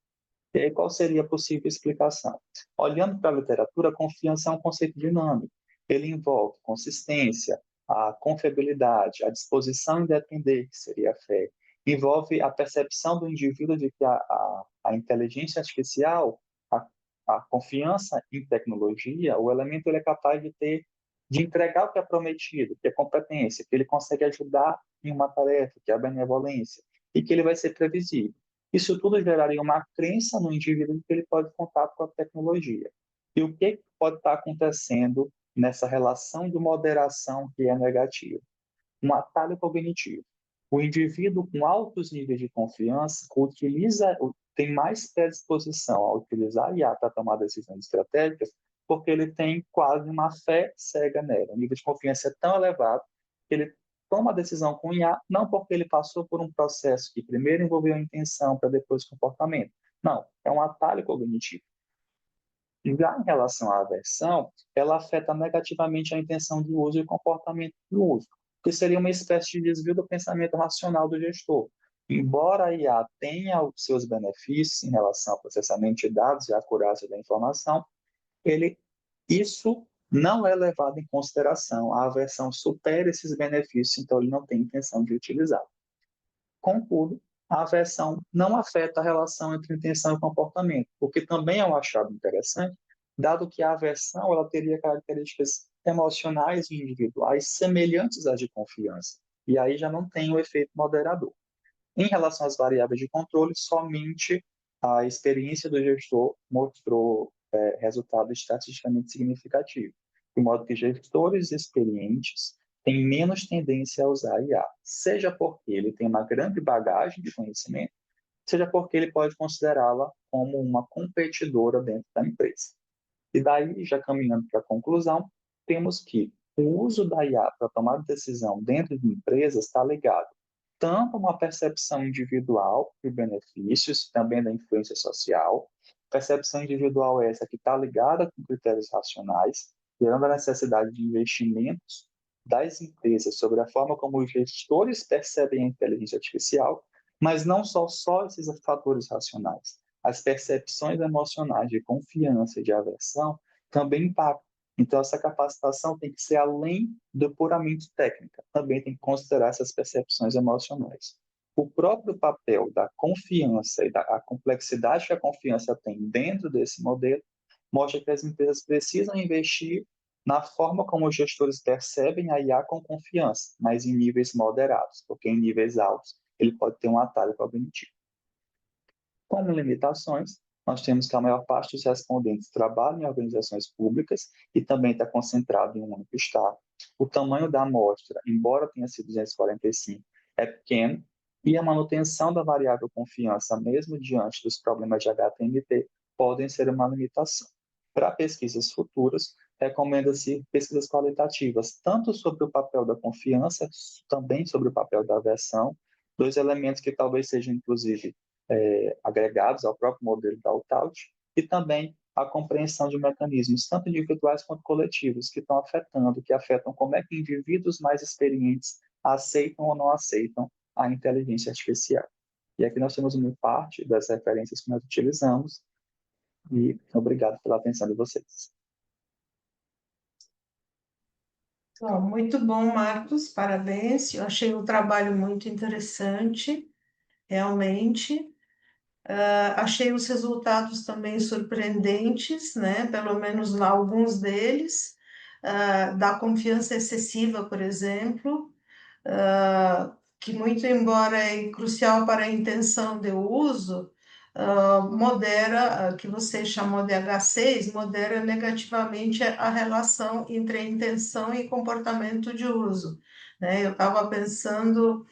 E aí, qual seria a possível explicação? Olhando para a literatura, a confiança é um conceito dinâmico. Ele envolve consistência, a confiabilidade, a disposição em depender, que seria a fé. Envolve a percepção do indivíduo de que a inteligência artificial, a confiança em tecnologia, o elemento ele é capaz de entregar o que é prometido, que é competência, que ele consegue ajudar em uma tarefa, que é a benevolência, e que ele vai ser previsível. Isso tudo geraria uma crença no indivíduo de que ele pode contar com a tecnologia. E o que pode estar acontecendo nessa relação de moderação que é negativa? Um atalho cognitivo. O indivíduo com altos níveis de confiança tem mais predisposição a utilizar a IA para tomar decisões estratégicas, porque ele tem quase uma fé cega nela. O nível de confiança é tão elevado que ele toma a decisão com IA, não porque ele passou por um processo que primeiro envolveu a intenção para depois o comportamento. Não, é um atalho cognitivo. Já em relação à aversão, ela afeta negativamente a intenção de uso e o comportamento do uso, que seria uma espécie de desvio do pensamento racional do gestor. Embora a IA tenha os seus benefícios em relação ao processamento de dados e à acurácia da informação, isso não é levado em consideração. A aversão supera esses benefícios, então ele não tem intenção de utilizá-lo. Contudo, a aversão não afeta a relação entre intenção e comportamento, o que também é um achado interessante, dado que a aversão ela teria características emocionais e individuais semelhantes às de confiança, e aí já não tem o efeito moderador. Em relação às variáveis de controle, somente a experiência do gestor mostrou resultado estatisticamente significativo, de modo que gestores experientes têm menos tendência a usar a IA, seja porque ele tem uma grande bagagem de conhecimento, seja porque ele pode considerá-la como uma competidora dentro da empresa. E daí, já caminhando para a conclusão, temos que o uso da IA para tomar decisão dentro de empresas está ligado tanto a uma percepção individual de benefícios, também da influência social, percepção individual essa que está ligada com critérios racionais, gerando a necessidade de investimentos das empresas sobre a forma como os gestores percebem a inteligência artificial, mas não só esses fatores racionais. As percepções emocionais de confiança e de aversão também impactam. Então, essa capacitação tem que ser além do puramente técnica, também tem que considerar essas percepções emocionais. O próprio papel da confiança e a complexidade que a confiança tem dentro desse modelo mostra que as empresas precisam investir na forma como os gestores percebem a IA com confiança, mas em níveis moderados, porque em níveis altos ele pode ter um atalho cognitivo. Como limitações, nós temos que a maior parte dos respondentes trabalham em organizações públicas e também está concentrado em um único estado. O tamanho da amostra, embora tenha sido 245, é pequeno, e a manutenção da variável confiança, mesmo diante dos problemas de HTMT, podem ser uma limitação. Para pesquisas futuras, recomenda-se pesquisas qualitativas, tanto sobre o papel da confiança, também sobre o papel da aversão, Dois elementos que talvez sejam, inclusive, agregados ao próprio modelo da Opt-out, e também a compreensão de mecanismos, tanto individuais quanto coletivos, que estão afetando, que afetam como é que indivíduos mais experientes aceitam ou não aceitam a inteligência artificial. E aqui nós temos uma parte das referências que nós utilizamos, e obrigado pela atenção de vocês. Bom, muito bom, Marcos, parabéns. Eu achei o trabalho muito interessante, realmente. Achei os resultados também surpreendentes, né? Pelo menos lá alguns deles, da confiança excessiva, por exemplo, que muito embora é crucial para a intenção de uso, modera, que você chamou de H6, modera negativamente a relação entre a intenção e comportamento de uso, né? Eu estava pensando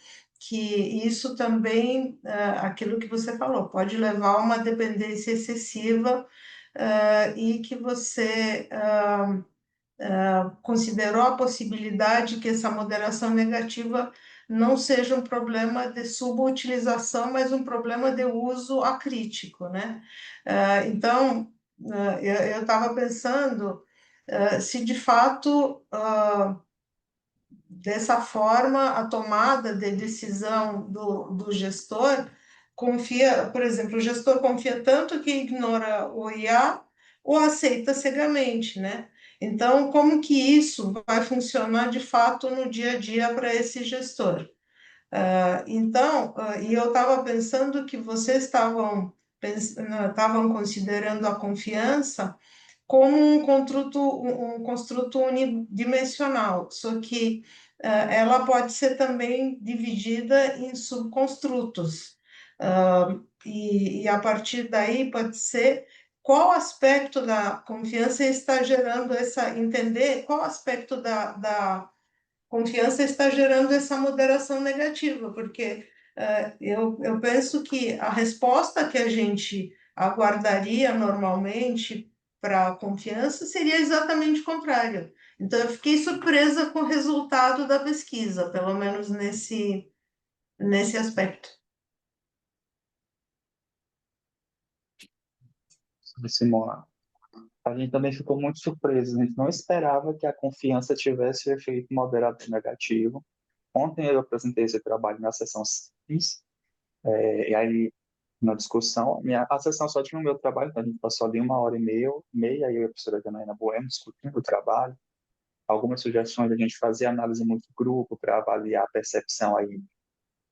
que isso também, aquilo que você falou, pode levar a uma dependência excessiva, e que você considerou a possibilidade que essa moderação negativa não seja um problema de subutilização, mas um problema de uso acrítico, né? Então, eu estava pensando se de fato dessa forma, a tomada de decisão do gestor confia, por exemplo, o gestor confia tanto que ignora o IA ou aceita cegamente, né? Então, como que isso vai funcionar de fato no dia a dia para esse gestor? Então, e eu estava pensando que vocês estavam considerando a confiança como um construto unidimensional, só que ela pode ser também dividida em subconstrutos. E a partir daí pode ser qual aspecto da confiança está gerando entender qual aspecto da confiança está gerando essa moderação negativa, porque eu penso que a resposta que a gente aguardaria normalmente para a confiança seria exatamente o contrário. Então, eu fiquei surpresa com o resultado da pesquisa, pelo menos nesse aspecto. Simona, a gente também ficou muito surpreso. A gente não esperava que a confiança tivesse efeito moderado negativo. Ontem eu apresentei esse trabalho na sessão 6, e aí, na discussão, a sessão só tinha o meu trabalho, então a gente passou ali 1h30, aí eu e a professora Janaína Bueno discutindo o trabalho, algumas sugestões a gente fazer análise muito grupo para avaliar a percepção aí,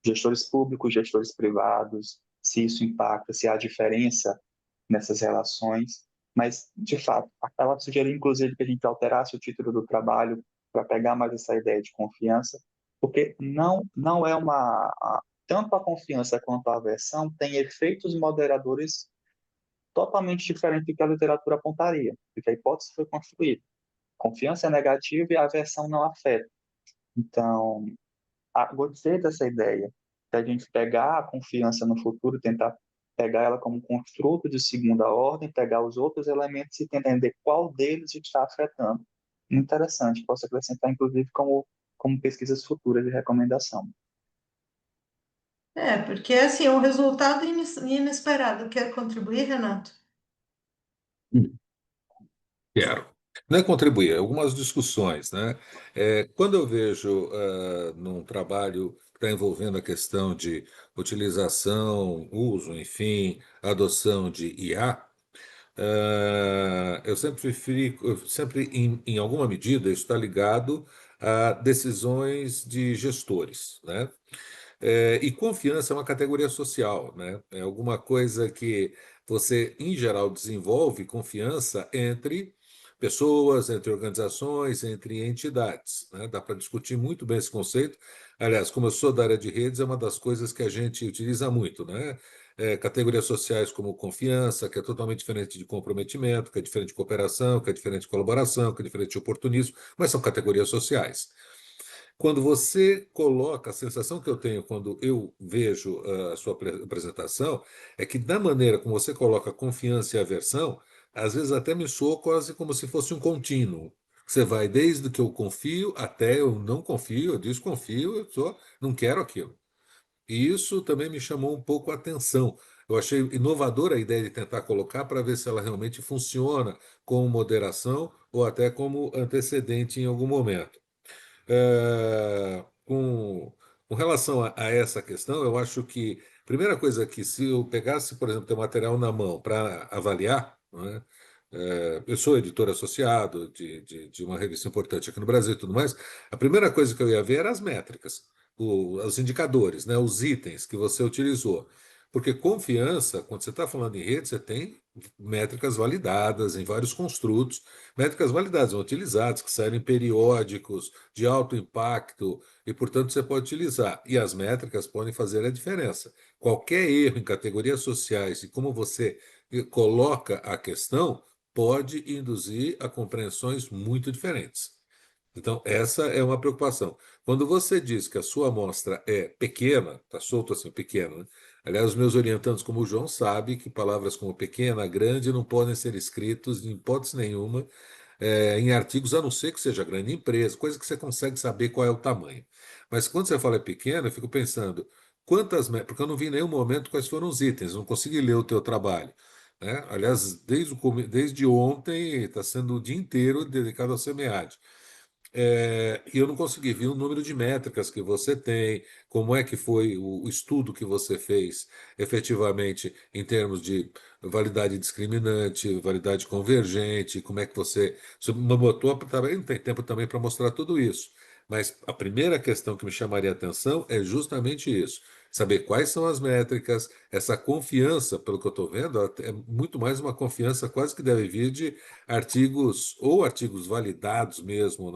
gestores públicos, gestores privados, se isso impacta, se há diferença nessas relações, mas, de fato, ela sugeriu, inclusive, que a gente alterasse o título do trabalho para pegar mais essa ideia de confiança, porque não é tanto a confiança quanto a aversão têm efeitos moderadores totalmente diferentes do que a literatura apontaria, porque a hipótese foi construída. Confiança é negativa e a aversão não afeta. Então, gostei dessa ideia, de a gente pegar a confiança no futuro, tentar pegar ela como um construto de segunda ordem, pegar os outros elementos e tentar entender qual deles está afetando. Interessante, posso acrescentar, inclusive, como pesquisas futuras de recomendação. Porque assim, é um resultado inesperado. Quer contribuir, Renato? Quero. Não é contribuir, é algumas discussões, né? Quando eu vejo num trabalho que está envolvendo a questão de utilização, uso, enfim, adoção de IA, eu sempre em alguma medida, isso está ligado a decisões de gestores, né? E confiança é uma categoria social, né? É alguma coisa que você, em geral, desenvolve confiança entre pessoas, entre organizações, entre entidades, né? Dá para discutir muito bem esse conceito. Aliás, como eu sou da área de redes, é uma das coisas que a gente utiliza muito, né? Categorias sociais como confiança, que é totalmente diferente de comprometimento, que é diferente de cooperação, que é diferente de colaboração, que é diferente de oportunismo, mas são categorias sociais. Quando você coloca, a sensação que eu tenho quando eu vejo a sua apresentação é que, da maneira como você coloca confiança e aversão, às vezes até me soa quase como se fosse um contínuo. Você vai desde que eu confio até eu não confio, eu desconfio, não quero aquilo. E isso também me chamou um pouco a atenção. Eu achei inovadora a ideia de tentar colocar para ver se ela realmente funciona como moderação ou até como antecedente em algum momento. Com relação a essa questão, eu acho que a primeira coisa que se eu pegasse, por exemplo, teu material na mão para avaliar, não é? Eu sou editor associado de uma revista importante aqui no Brasil e tudo mais, a primeira coisa que eu ia ver eram as métricas, os indicadores, né? Os itens que você utilizou. Porque confiança, quando você está falando em rede, você tem métricas validadas em vários construtos, métricas validadas, utilizadas, que saem em periódicos, de alto impacto, e, portanto, você pode utilizar. E as métricas podem fazer a diferença. Qualquer erro em categorias sociais e como você coloca a questão pode induzir a compreensões muito diferentes. Então, essa é uma preocupação. Quando você diz que a sua amostra é pequena, está solto assim, pequeno, né? Aliás, os meus orientandos, como o João, sabem que palavras como pequena, grande, não podem ser escritos, em hipótese nenhuma, em artigos, a não ser que seja grande empresa, coisa que você consegue saber qual é o tamanho. Mas quando você fala pequeno, eu fico pensando, porque eu não vi em nenhum momento quais foram os itens, não consegui ler o teu trabalho. Né? Aliás, desde ontem, está sendo o dia inteiro dedicado ao SEMEAD. E eu não consegui ver o número de métricas que você tem, como é que foi o estudo que você fez efetivamente em termos de validade discriminante, validade convergente, como é que você botou, também não tem tempo também para mostrar tudo isso. Mas a primeira questão que me chamaria a atenção é justamente isso. Saber quais são as métricas, essa confiança, pelo que eu estou vendo, é muito mais uma confiança quase que deve vir de artigos, ou artigos validados mesmo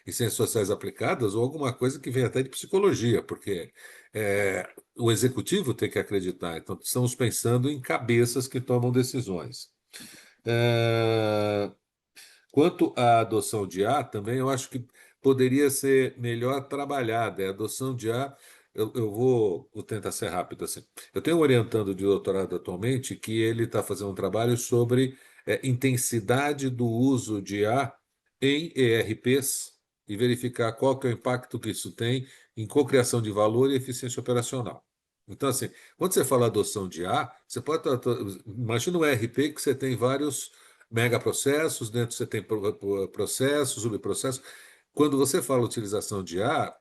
em ciências sociais aplicadas, ou alguma coisa que vem até de psicologia, porque o executivo tem que acreditar. Então, estamos pensando em cabeças que tomam decisões. É, Quanto à adoção de A, também eu acho que poderia ser melhor trabalhada. A adoção de A, eu vou tentar ser rápido assim. Eu tenho um orientando de doutorado atualmente que ele está fazendo um trabalho sobre intensidade do uso de A em ERPs e verificar qual que é o impacto que isso tem em cocriação de valor e eficiência operacional. Então, assim, quando você fala adoção de A, você pode. Imagina um ERP que você tem vários megaprocessos, dentro você tem processos, subprocessos. Quando você fala utilização de IA,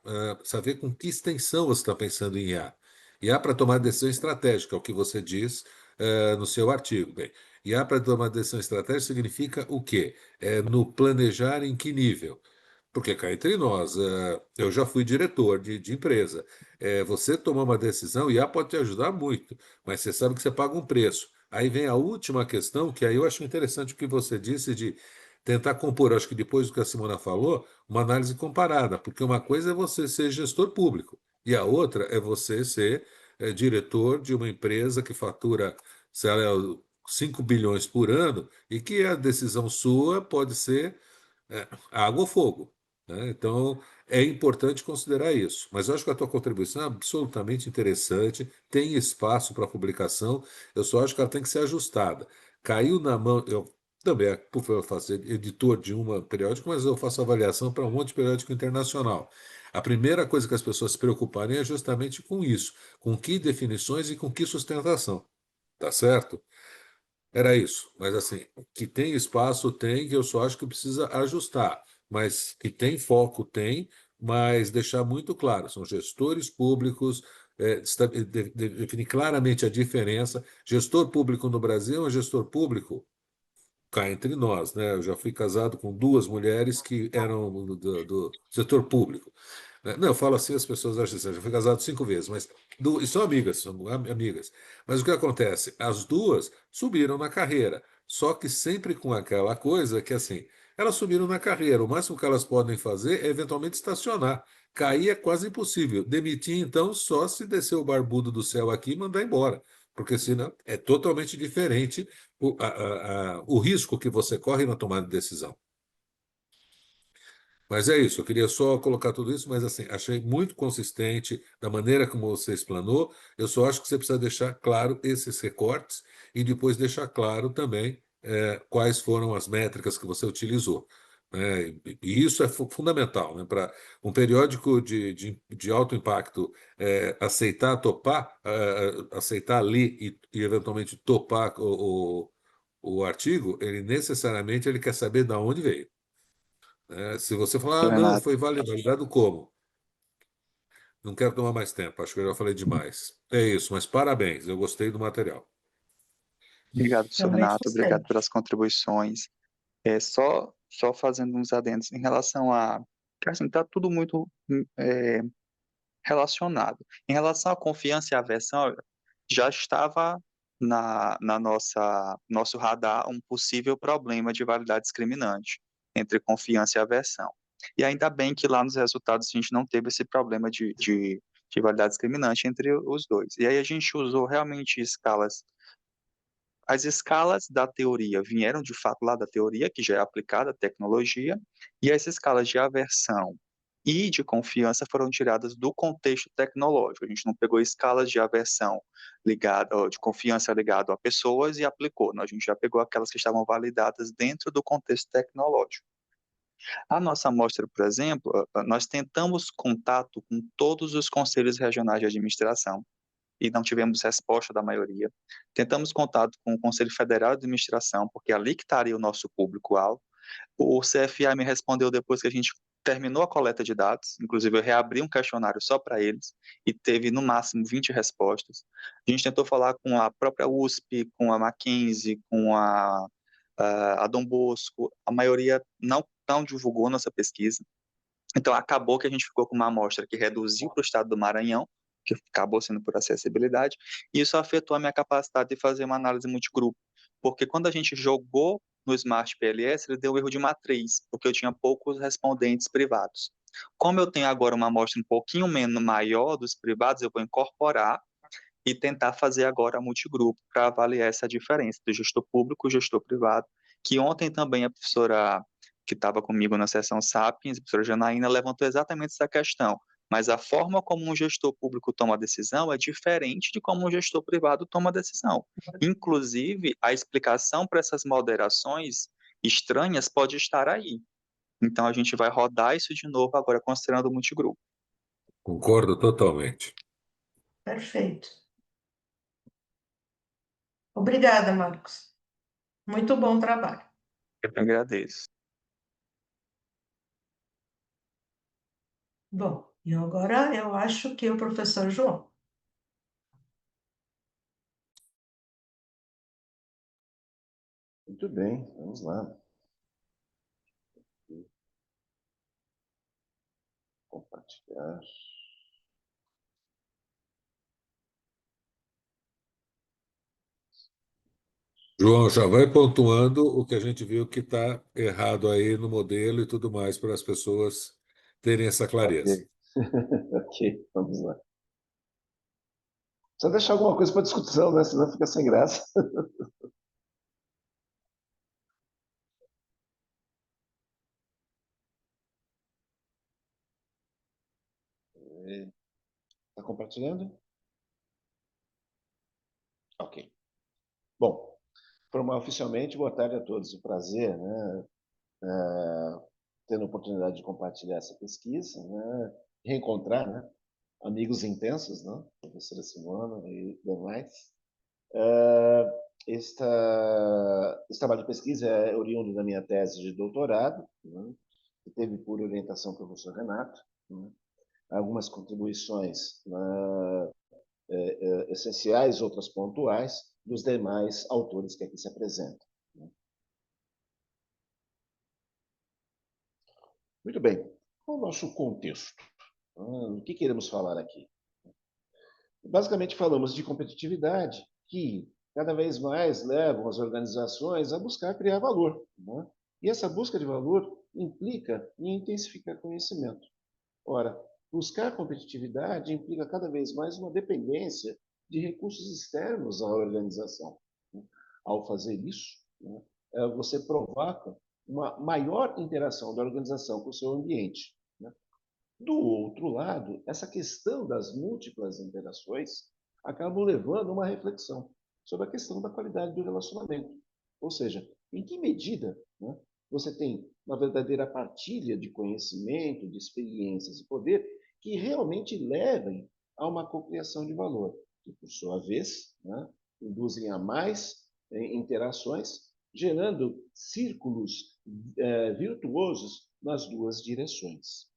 saber com que extensão você está pensando em IA. IA para tomar decisão estratégica, é o que você diz no seu artigo. Bem, IA para tomar decisão estratégica significa o quê? No planejar em que nível? Porque cá entre nós, eu já fui diretor de empresa. Você tomar uma decisão, IA pode te ajudar muito, mas você sabe que você paga um preço. Aí vem a última questão, que aí eu acho interessante o que você disse de tentar compor, acho que depois do que a Simona falou, uma análise comparada, porque uma coisa é você ser gestor público e a outra é você ser diretor de uma empresa que fatura, sei lá, 5 bilhões por ano e que a decisão sua pode ser água ou fogo. Né? Então, é importante considerar isso. Mas eu acho que a tua contribuição é absolutamente interessante, tem espaço para publicação, eu só acho que ela tem que ser ajustada. Caiu na mão. Eu também, por favor, eu faço editor de uma periódico, mas eu faço avaliação para um monte de periódico internacional. A primeira coisa que as pessoas se preocuparem é justamente com isso, com que definições e com que sustentação. Tá certo? Era isso, mas assim, que tem espaço, tem, que eu só acho que precisa ajustar, mas que tem foco, tem, mas deixar muito claro, são gestores públicos, definir claramente a diferença. Gestor público no Brasil é um gestor público cá entre nós, né? Eu já fui casado com duas mulheres que eram do setor público. Não, eu falo assim, as pessoas acham assim, eu já fui casado 5 vezes, e são amigas, amigas. Mas o que acontece? As duas subiram na carreira, só que sempre com aquela coisa que, assim, elas subiram na carreira, o máximo que elas podem fazer é eventualmente estacionar. Cair é quase impossível. Demitir, então, só se descer o barbudo do céu aqui e mandar embora, porque senão é totalmente diferente o risco que você corre na tomada de decisão. Mas é isso, eu queria só colocar tudo isso, mas assim, achei muito consistente da maneira como você explanou. Eu só acho que você precisa deixar claro esses recortes e depois deixar claro também quais foram as métricas que você utilizou. né? E isso é fundamental, né? Para um periódico de alto impacto aceitar topar, aceitar ler e eventualmente topar o artigo, ele necessariamente ele quer saber de onde veio, né? Se você falar, ah, não, Renato, foi validado como? Não quero tomar mais tempo, acho que eu já falei demais. É isso, mas parabéns, eu gostei do material. obrigado, professor Também Renato, gostei. obrigado pelas contribuições. Só fazendo uns adendos em relação a, que assim, está tudo muito relacionado. Em relação à confiança e aversão, já estava na nosso radar um possível problema de validade discriminante entre confiança e aversão. E ainda bem que lá nos resultados a gente não teve esse problema de validade discriminante entre os dois. E aí a gente usou realmente escalas. As escalas da teoria vieram de fato lá da teoria, que já é aplicada à tecnologia, e as escalas de aversão e de confiança foram tiradas do contexto tecnológico. A gente não pegou escalas de aversão ligada, ou de confiança ligado a pessoas e aplicou. Não, a gente já pegou aquelas que estavam validadas dentro do contexto tecnológico. A nossa amostra, por exemplo, nós tentamos contato com todos os conselhos regionais de administração e não tivemos resposta da maioria. Tentamos contato com o Conselho Federal de Administração, porque é ali que estaria o nosso público-alvo. O CFA me respondeu depois que a gente terminou a coleta de dados, inclusive eu reabri um questionário só para eles, e teve no máximo 20 respostas. A gente tentou falar com a própria USP, com a Mackenzie, com a Dom Bosco, a maioria não divulgou nossa pesquisa. Então, acabou que a gente ficou com uma amostra que reduziu para o estado do Maranhão, que acabou sendo por acessibilidade, e isso afetou a minha capacidade de fazer uma análise multigrupo, porque quando a gente jogou no Smart PLS, ele deu um erro de matriz, porque eu tinha poucos respondentes privados. Como eu tenho agora uma amostra um pouquinho menos maior dos privados, eu vou incorporar e tentar fazer agora a multigrupo para avaliar essa diferença do gestor público e gestor privado, que ontem também a professora que estava comigo na sessão Sapiens, a professora Janaína, levantou exatamente essa questão. Mas a forma como um gestor público toma a decisão é diferente de como um gestor privado toma a decisão. Inclusive, a explicação para essas moderações estranhas pode estar aí. Então, a gente vai rodar isso de novo agora, considerando o multigrupo. Concordo totalmente. Perfeito. Obrigada, Marcos. Muito bom trabalho. Eu que agradeço. Bom, e agora eu acho que o professor João. Muito bem, vamos lá. Compartilhar. João, já vai pontuando o que a gente viu que está errado aí no modelo e tudo mais, para as pessoas terem essa clareza. Ok, ok, vamos lá. Só deixar alguma coisa para discussão, né? Senão fica sem graça. Está compartilhando? Ok. Bom, formar oficialmente, boa tarde a todos. Um prazer, né? Tendo a oportunidade de compartilhar essa pesquisa, né? Reencontrar, né? Amigos intensos, né? Professora Simona e demais. Esse trabalho de pesquisa é oriundo da minha tese de doutorado, né? Que teve por orientação o professor Renato, né? Algumas contribuições, né, essenciais, outras pontuais, dos demais autores que aqui se apresentam, né? Muito bem. Qual é o nosso contexto? O que queremos falar aqui? Basicamente, falamos de competitividade, que cada vez mais levam as organizações a buscar criar valor, né? E essa busca de valor implica em intensificar conhecimento. Ora, buscar competitividade implica cada vez mais uma dependência de recursos externos à organização. Ao fazer isso, né, você provoca uma maior interação da organização com o seu ambiente, né? Do outro lado, essa questão das múltiplas interações acaba levando a uma reflexão sobre a questão da qualidade do relacionamento. Ou seja, em que medida, né, você tem uma verdadeira partilha de conhecimento, de experiências e poder que realmente levem a uma cocriação de valor, que, por sua vez, né, induzem a mais interações, gerando círculos virtuosos nas duas direções.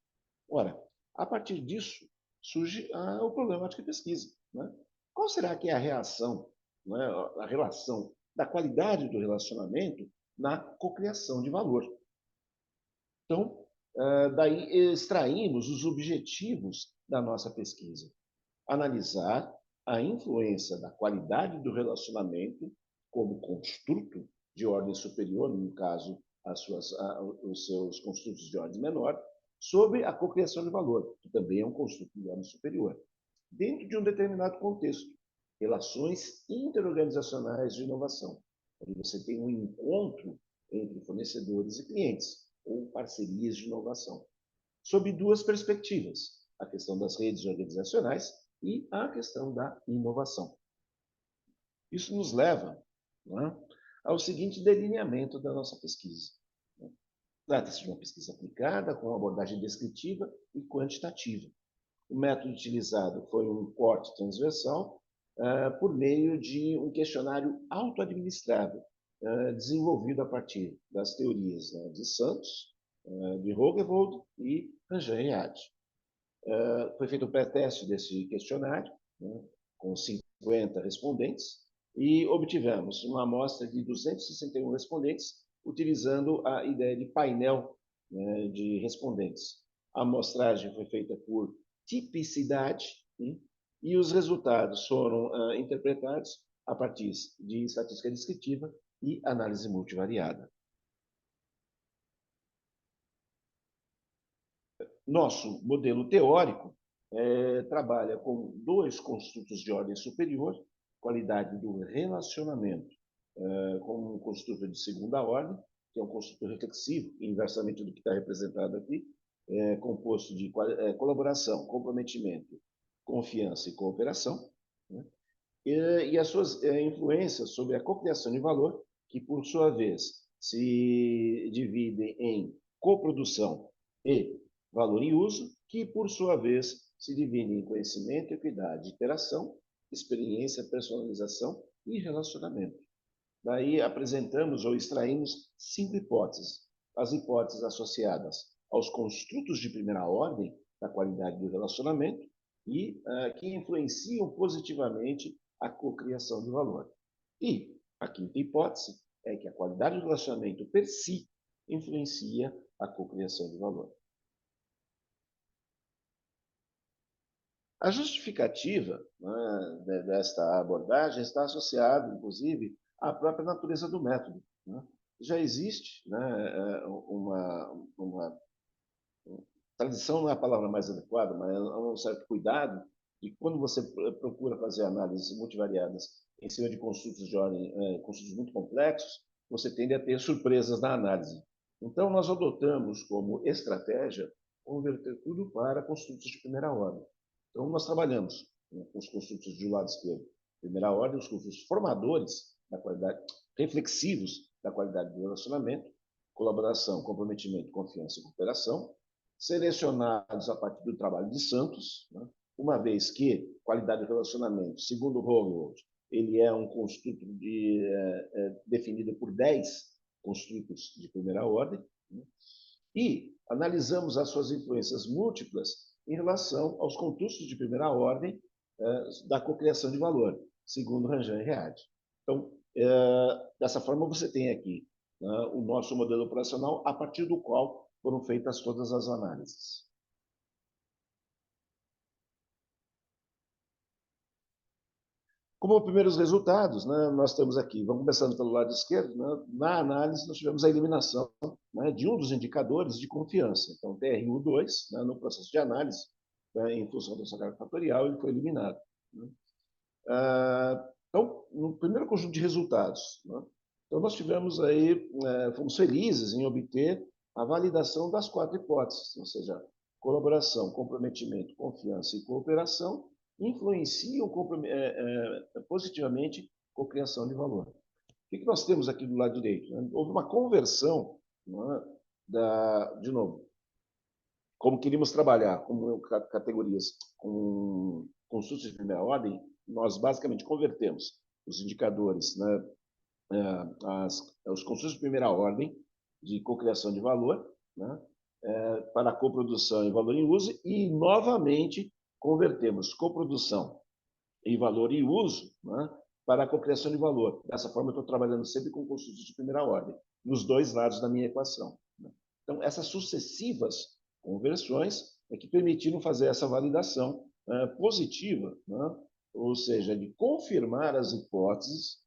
Ora, a partir disso, surge o problemática de pesquisa. Né? Qual será que é a reação, né, a relação da qualidade do relacionamento na cocriação de valor? Então, daí extraímos os objetivos da nossa pesquisa. Analisar a influência da qualidade do relacionamento como construto de ordem superior, no caso, os seus construtos de ordem menor, sobre a cocriação de valor, que também é um construto de ordem superior, dentro de um determinado contexto, relações interorganizacionais de inovação, onde você tem um encontro entre fornecedores e clientes, ou parcerias de inovação, sob duas perspectivas, a questão das redes organizacionais e a questão da inovação. Isso nos leva, né, ao seguinte delineamento da nossa pesquisa. Trata-se de uma pesquisa aplicada com abordagem descritiva e quantitativa. O método utilizado foi um corte transversal por meio de um questionário auto-administrado, desenvolvido a partir das teorias de Santos, de Rogevold e Ranjan e Riad. Foi feito um pré-teste desse questionário, né, com 50 respondentes, e obtivemos uma amostra de 261 respondentes, utilizando a ideia de painel, né, de respondentes. A amostragem foi feita por tipicidade, né, e os resultados foram interpretados a partir de estatística descritiva e análise multivariada. Nosso modelo teórico trabalha com dois construtos de ordem superior, qualidade do relacionamento, como um construto de segunda ordem, que é um construto reflexivo, inversamente do que está representado aqui, composto de colaboração, comprometimento, confiança e cooperação, né? E as suas influências sobre a cocriação de valor, que, por sua vez, se dividem em coprodução e valor em uso, que, por sua vez, se dividem em conhecimento, equidade, interação, experiência, personalização e relacionamento. Daí apresentamos ou extraímos 5 hipóteses. As hipóteses associadas aos construtos de primeira ordem da qualidade do relacionamento e que influenciam positivamente a cocriação de valor. E a quinta hipótese é que a qualidade do relacionamento per si influencia a cocriação de valor. A justificativa, né, desta abordagem está associada, inclusive, à própria natureza do método. Né? Já existe, né, uma tradição, não é a palavra mais adequada, mas um certo cuidado de quando você procura fazer análises multivariadas em cima de construtos de ordem, construtos muito complexos, você tende a ter surpresas na análise. Então, nós adotamos como estratégia converter tudo para construtos de primeira ordem. Então, nós trabalhamos com os construtos de lado esquerdo, primeira ordem, os construtos formadores da qualidade, reflexivos da qualidade do relacionamento, colaboração, comprometimento, confiança e cooperação, selecionados a partir do trabalho de Santos, né? Uma vez que qualidade do relacionamento, segundo Rogevold, ele é um construto definido por 10 construtos de primeira ordem, né? E analisamos as suas influências múltiplas em relação aos construtos de primeira ordem da cocriação de valor, segundo Ranjan e Riad. Então, dessa forma, você tem aqui o nosso modelo operacional, a partir do qual foram feitas todas as análises. Como primeiros resultados, né, nós temos aqui, vamos começando pelo lado esquerdo, né, na análise nós tivemos a eliminação, né, de um dos indicadores de confiança. Então, TRU2, né, no processo de análise, em função da sua carga fatorial, ele foi eliminado. Né. Então, no primeiro conjunto de resultados, né, então nós tivemos aí, fomos felizes em obter a validação das 4 hipóteses, ou seja, colaboração, comprometimento, confiança e cooperação, influenciam positivamente a cocriação de valor. O que nós temos aqui do lado direito? Houve uma conversão, né, de novo, como queríamos trabalhar com categorias com construtos de primeira ordem, nós basicamente convertemos os indicadores, né, os construtos de primeira ordem de cocriação de valor, né, para a coprodução e valor em uso, e novamente convertemos coprodução e valor em uso, né, para a cocriação de valor. Dessa forma, eu estou trabalhando sempre com construtos de primeira ordem, nos dois lados da minha equação. Né? Então, essas sucessivas conversões é que permitiram fazer essa validação positiva, né? Ou seja, de confirmar as hipóteses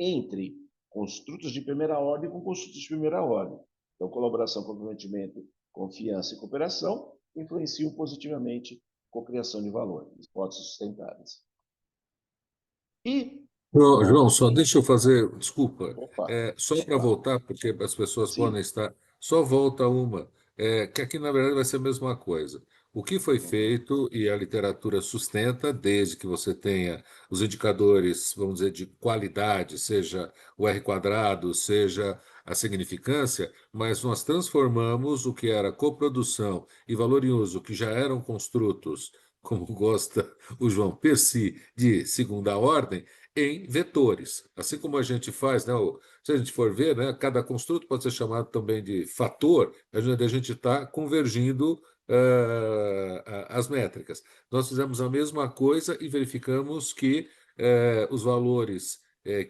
entre construtos de primeira ordem com construtos de primeira ordem. Então, colaboração, comprometimento, confiança e cooperação influenciam positivamente a cocriação de valor, hipóteses sustentáveis. E, João, só deixa eu fazer, desculpa, opa, só para voltar, porque as pessoas podem estar, só volta uma, que aqui na verdade vai ser a mesma coisa. O que foi feito e a literatura sustenta, desde que você tenha os indicadores, vamos dizer, de qualidade, seja o R quadrado, seja a significância, mas nós transformamos o que era coprodução e valor em uso, que já eram construtos, como gosta o João, per si, de segunda ordem, em vetores. Assim como a gente faz, né, se a gente for ver, né, cada construto pode ser chamado também de fator, a gente está convergindo as métricas. Nós fizemos a mesma coisa e verificamos que os valores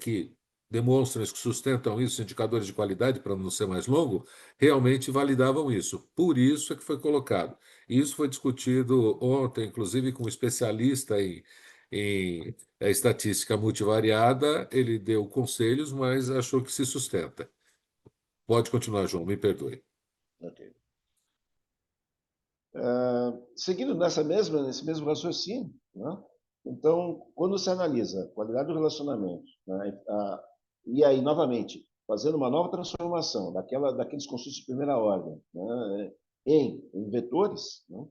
que demonstram isso, que sustentam isso, indicadores de qualidade, para não ser mais longo, realmente validavam isso. Por isso é que foi colocado. Isso foi discutido ontem, inclusive, com um especialista em estatística multivariada. Ele deu conselhos, mas achou que se sustenta. Pode continuar, João, me perdoe. ok. Seguindo nesse mesmo raciocínio, né? Então, quando se analisa a qualidade do relacionamento, né, e aí, novamente, fazendo uma nova transformação daqueles construtos de primeira ordem, né, em vetores, né,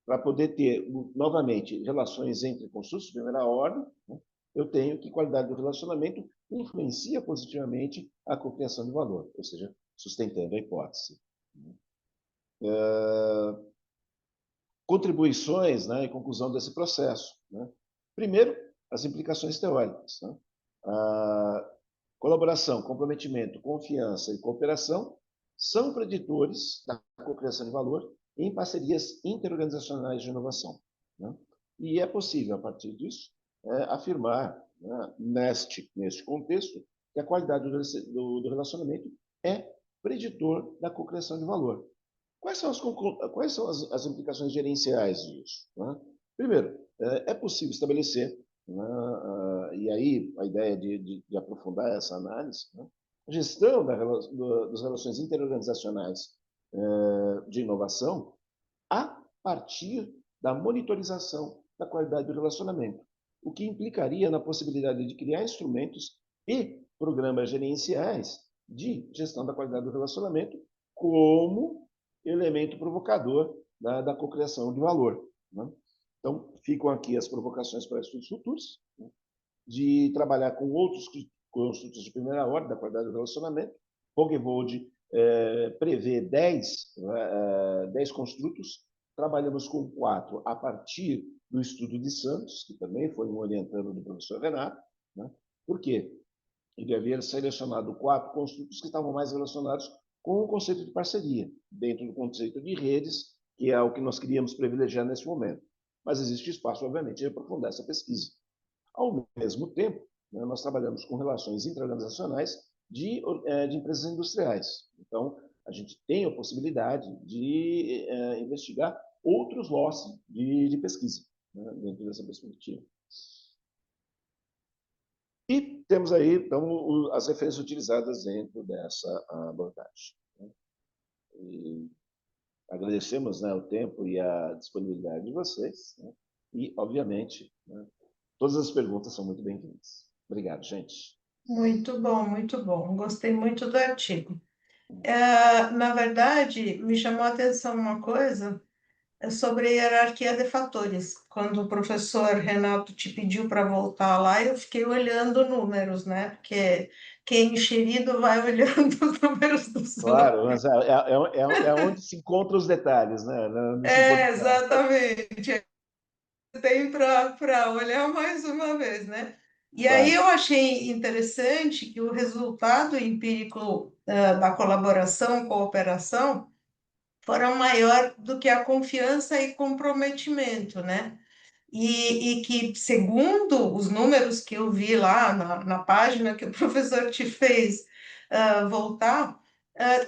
para poder ter, novamente, relações entre construtos de primeira ordem, né, eu tenho que qualidade do relacionamento influencia positivamente a cocriação de valor, ou seja, sustentando a hipótese. Contribuições, né, e conclusão desse processo. Né? Primeiro, as implicações teóricas. Né? A colaboração, comprometimento, confiança e cooperação são preditores da cocriação de valor em parcerias interorganizacionais de inovação. Né? E é possível, a partir disso, afirmar, né, neste contexto, que a qualidade do relacionamento é preditor da cocriação de valor. Quais são as implicações gerenciais disso? Né? Primeiro, é possível estabelecer, né, e aí a ideia de aprofundar essa análise, né, a gestão das relações interorganizacionais de inovação a partir da monitorização da qualidade do relacionamento, o que implicaria na possibilidade de criar instrumentos e programas gerenciais de gestão da qualidade do relacionamento como elemento provocador da cocriação de valor. Né? Então, ficam aqui as provocações para estudos futuros, né, de trabalhar com outros construtos de primeira ordem da qualidade do relacionamento. Vogevold prevê 10 construtos, trabalhamos com 4 a partir do estudo de Santos, que também foi um orientando do professor Renato. Né? Por quê? Ele havia selecionado 4 construtos que estavam mais relacionados com o conceito de parceria, dentro do conceito de redes, que é o que nós queríamos privilegiar nesse momento. Mas existe espaço, obviamente, de aprofundar essa pesquisa. Ao mesmo tempo, né, nós trabalhamos com relações intraorganizacionais de empresas industriais. Então, a gente tem a possibilidade de investigar outros lotes de pesquisa, né, dentro dessa perspectiva. E temos aí, então, as referências utilizadas dentro dessa abordagem. Né? E agradecemos, né, o tempo e a disponibilidade de vocês. Né? E, obviamente, né, todas as perguntas são muito bem-vindas. Obrigado, gente. Muito bom, muito bom. Gostei muito do artigo. Na verdade, me chamou a atenção uma coisa. sobre a hierarquia de fatores. Quando o professor Renato te pediu para voltar lá, eu fiquei olhando números, né? Porque quem é enxerido vai olhando os números dos Claro, outros. mas é onde se encontram os detalhes, né? Nesse É, podcast. exatamente. Tem para olhar mais uma vez, né? E aí Claro. eu achei interessante que o resultado empírico da colaboração, cooperação, foram maior do que a confiança e comprometimento, né? E que, segundo os números que eu vi lá na página que o professor te fez voltar,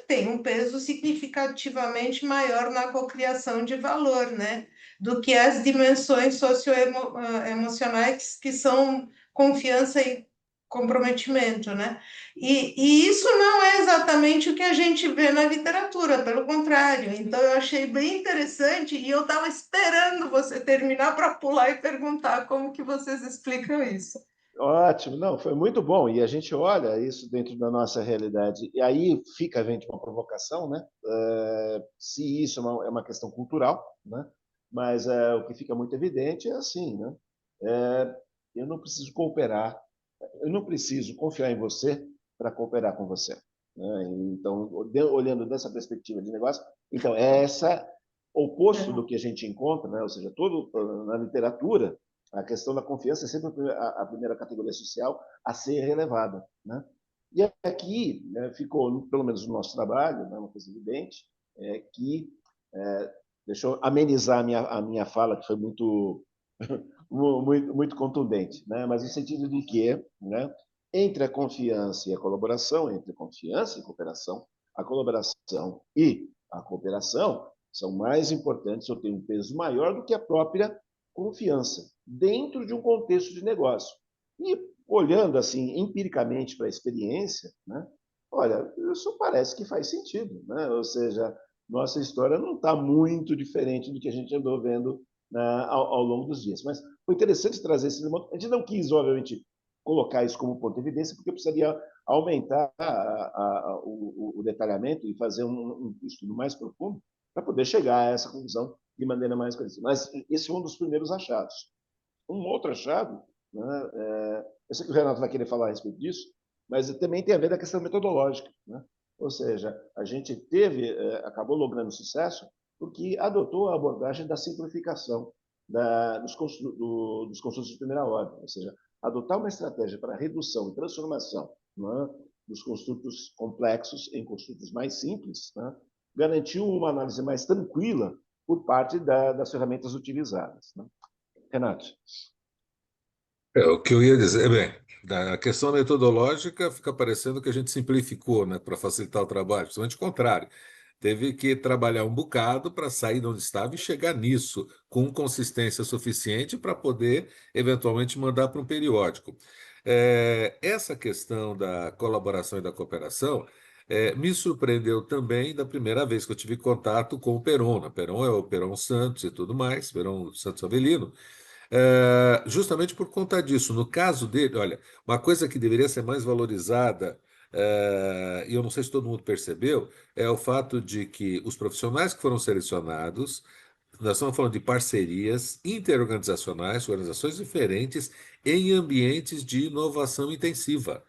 tem um peso significativamente maior na cocriação de valor, né? Do que as dimensões socioemocionais que são confiança e comprometimento, né? E isso não é exatamente o que a gente vê na literatura, pelo contrário. Então, eu achei bem interessante e eu estava esperando você terminar para pular e perguntar como que vocês explicam isso. Ótimo, não, foi muito bom. E a gente olha isso dentro da nossa realidade. E aí fica, gente, uma provocação, né? Se isso é uma questão cultural, né? Mas o que fica muito evidente é assim, né? Eu não preciso cooperar, eu não preciso confiar em você para cooperar com você, né? Então, olhando dessa perspectiva de negócio, então é essa oposto do que a gente encontra, né? Ou seja, todo na literatura a questão da confiança é sempre a primeira categoria social a ser relevada, né? E aqui, né, ficou, pelo menos no nosso trabalho, né, uma coisa evidente, que, deixa eu amenizar a minha fala, que foi muito, muito contundente, né? Mas no sentido de que, né, entre a confiança e a colaboração, entre a confiança e a colaboração e a cooperação são mais importantes, ou têm um peso maior do que a própria confiança, dentro de um contexto de negócio. E olhando assim empiricamente para a experiência, né, olha, isso parece que faz sentido, né? Ou seja, nossa história não está muito diferente do que a gente andou vendo, né, ao longo dos dias. Mas foi interessante trazer esse elemento. A gente não quis, obviamente, colocar isso como ponto de evidência, porque precisaria aumentar o detalhamento e fazer um estudo mais profundo para poder chegar a essa conclusão de maneira mais coerente. Mas esse é um dos primeiros achados. Um outro achado, né, eu sei que o Renato vai querer falar a respeito disso, mas também tem a ver com a questão metodológica, né? Ou seja, a gente acabou logrando sucesso porque adotou a abordagem da simplificação dos construtos de primeira ordem, ou seja, adotar uma estratégia para redução e transformação, né, dos construtos complexos em construtos mais simples, né, garantiu uma análise mais tranquila por parte das ferramentas utilizadas, né? Renato. O que eu ia dizer, bem, da questão metodológica fica parecendo que a gente simplificou, né, para facilitar o trabalho, principalmente o contrário. Teve que trabalhar um bocado para sair de onde estava e chegar nisso com consistência suficiente para poder, eventualmente, mandar para um periódico. Essa questão da colaboração e da cooperação me surpreendeu também da primeira vez que eu tive contato com o Peron. O Peron é o Peron Santos e tudo mais, Peron Santos Avelino, justamente por conta disso. No caso dele, olha, uma coisa que deveria ser mais valorizada, e eu não sei se todo mundo percebeu, é o fato de que os profissionais que foram selecionados, nós estamos falando de parcerias interorganizacionais, organizações diferentes, em ambientes de inovação intensiva.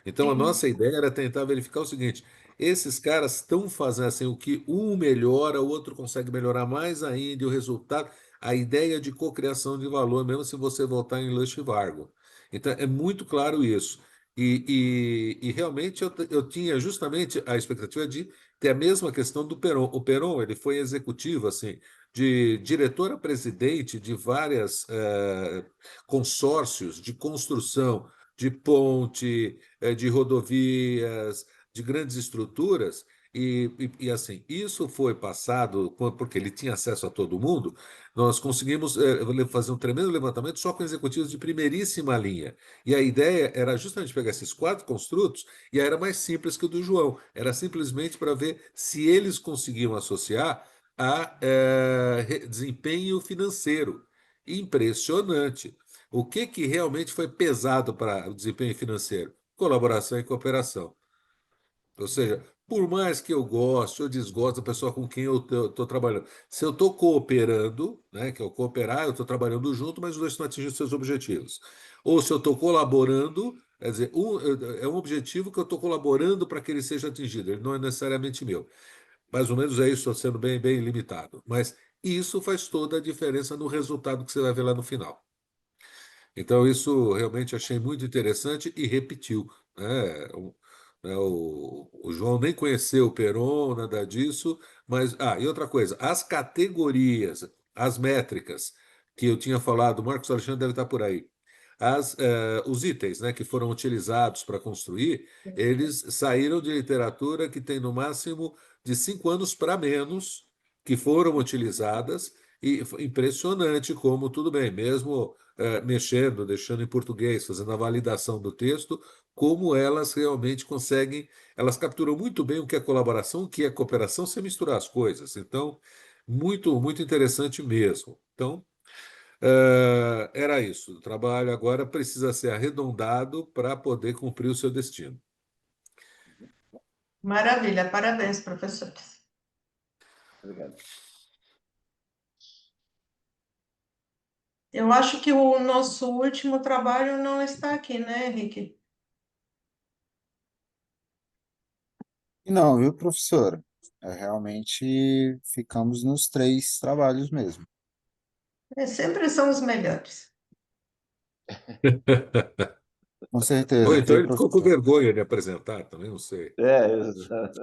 Então, a Sim. nossa ideia era tentar verificar o seguinte: esses caras estão fazendo assim, o que um melhora, o outro consegue melhorar mais ainda, e o resultado, a ideia de cocriação de valor, mesmo se você voltar em Lush e Vargo. Então, é muito claro isso. E realmente eu tinha justamente a expectativa de ter a mesma questão do Peron. O Peron, ele foi executivo, assim, de diretor a presidente de várias consórcios de construção de ponte, de rodovias, de grandes estruturas. Assim, isso foi passado, porque ele tinha acesso a todo mundo, nós conseguimos fazer um tremendo levantamento só com executivos de primeiríssima linha. E a ideia era justamente pegar esses quatro construtos, e aí era mais simples que o do João. Era simplesmente para ver se eles conseguiam associar a desempenho financeiro. Impressionante. O que que realmente foi pesado para o desempenho financeiro? Colaboração e cooperação. Ou seja, por mais que eu goste ou desgoste da pessoa com quem eu estou trabalhando, se eu estou cooperando, né, que é o cooperar, eu estou trabalhando junto, mas os dois estão atingindo seus objetivos. Ou se eu estou colaborando, quer dizer, é um objetivo que eu estou colaborando para que ele seja atingido, ele não é necessariamente meu. Mais ou menos é isso, estou sendo bem, bem limitado. Mas isso faz toda a diferença no resultado que você vai ver lá no final. Então, isso realmente achei muito interessante e repetiu, né? O João nem conheceu o Peron, nada disso, mas. Ah, e outra coisa, as categorias, as métricas que eu tinha falado, o Marcos Alexandre deve estar por aí. Os itens, né, que foram utilizados para construir, eles saíram de literatura que tem no máximo de 5 anos para menos que foram utilizadas, e foi impressionante como, tudo bem, mesmo mexendo, deixando em português, fazendo a validação do texto, como elas realmente conseguem, elas capturam muito bem o que é colaboração, o que é cooperação, sem misturar as coisas. Então, muito, muito interessante mesmo. Então, era isso. O trabalho agora precisa ser arredondado para poder cumprir o seu destino. Maravilha, parabéns, professores. Obrigado. Eu acho que o nosso último trabalho não está aqui, né, Henrique? Não, viu, professora? Realmente ficamos nos 3 trabalhos mesmo. Sempre são os melhores. Com Ou certeza, então viu, ele ficou com professor? vergonha de apresentar, também não sei. Exato.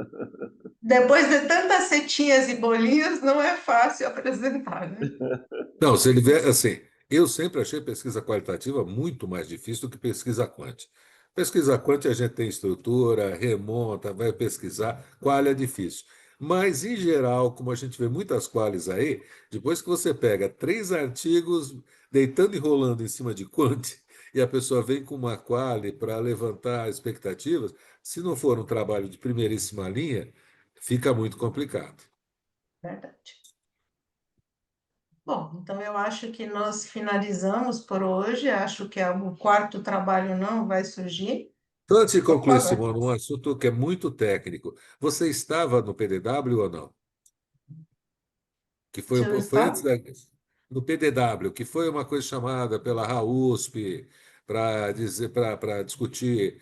Depois de tantas setinhas e bolinhas, não é fácil apresentar, né? Não, se ele vier, assim, eu sempre achei pesquisa qualitativa muito mais difícil do que pesquisa quant. Pesquisa quant a gente tem estrutura, remonta, vai pesquisar, qual é difícil. Mas, em geral, como a gente vê muitas qualis aí, depois que você pega 3 artigos deitando e rolando em cima de quant, e a pessoa vem com uma quali para levantar expectativas, se não for um trabalho de primeiríssima linha, fica muito complicado. Verdade. Bom, então eu acho que nós finalizamos por hoje. Acho que o quarto trabalho não vai surgir. Então, antes de Por concluir, favor. Simone, um assunto que é muito técnico. Você estava no PDW ou não? Que Se eu foi antes estar? no PDW, que foi uma coisa chamada pela RAUSP para discutir.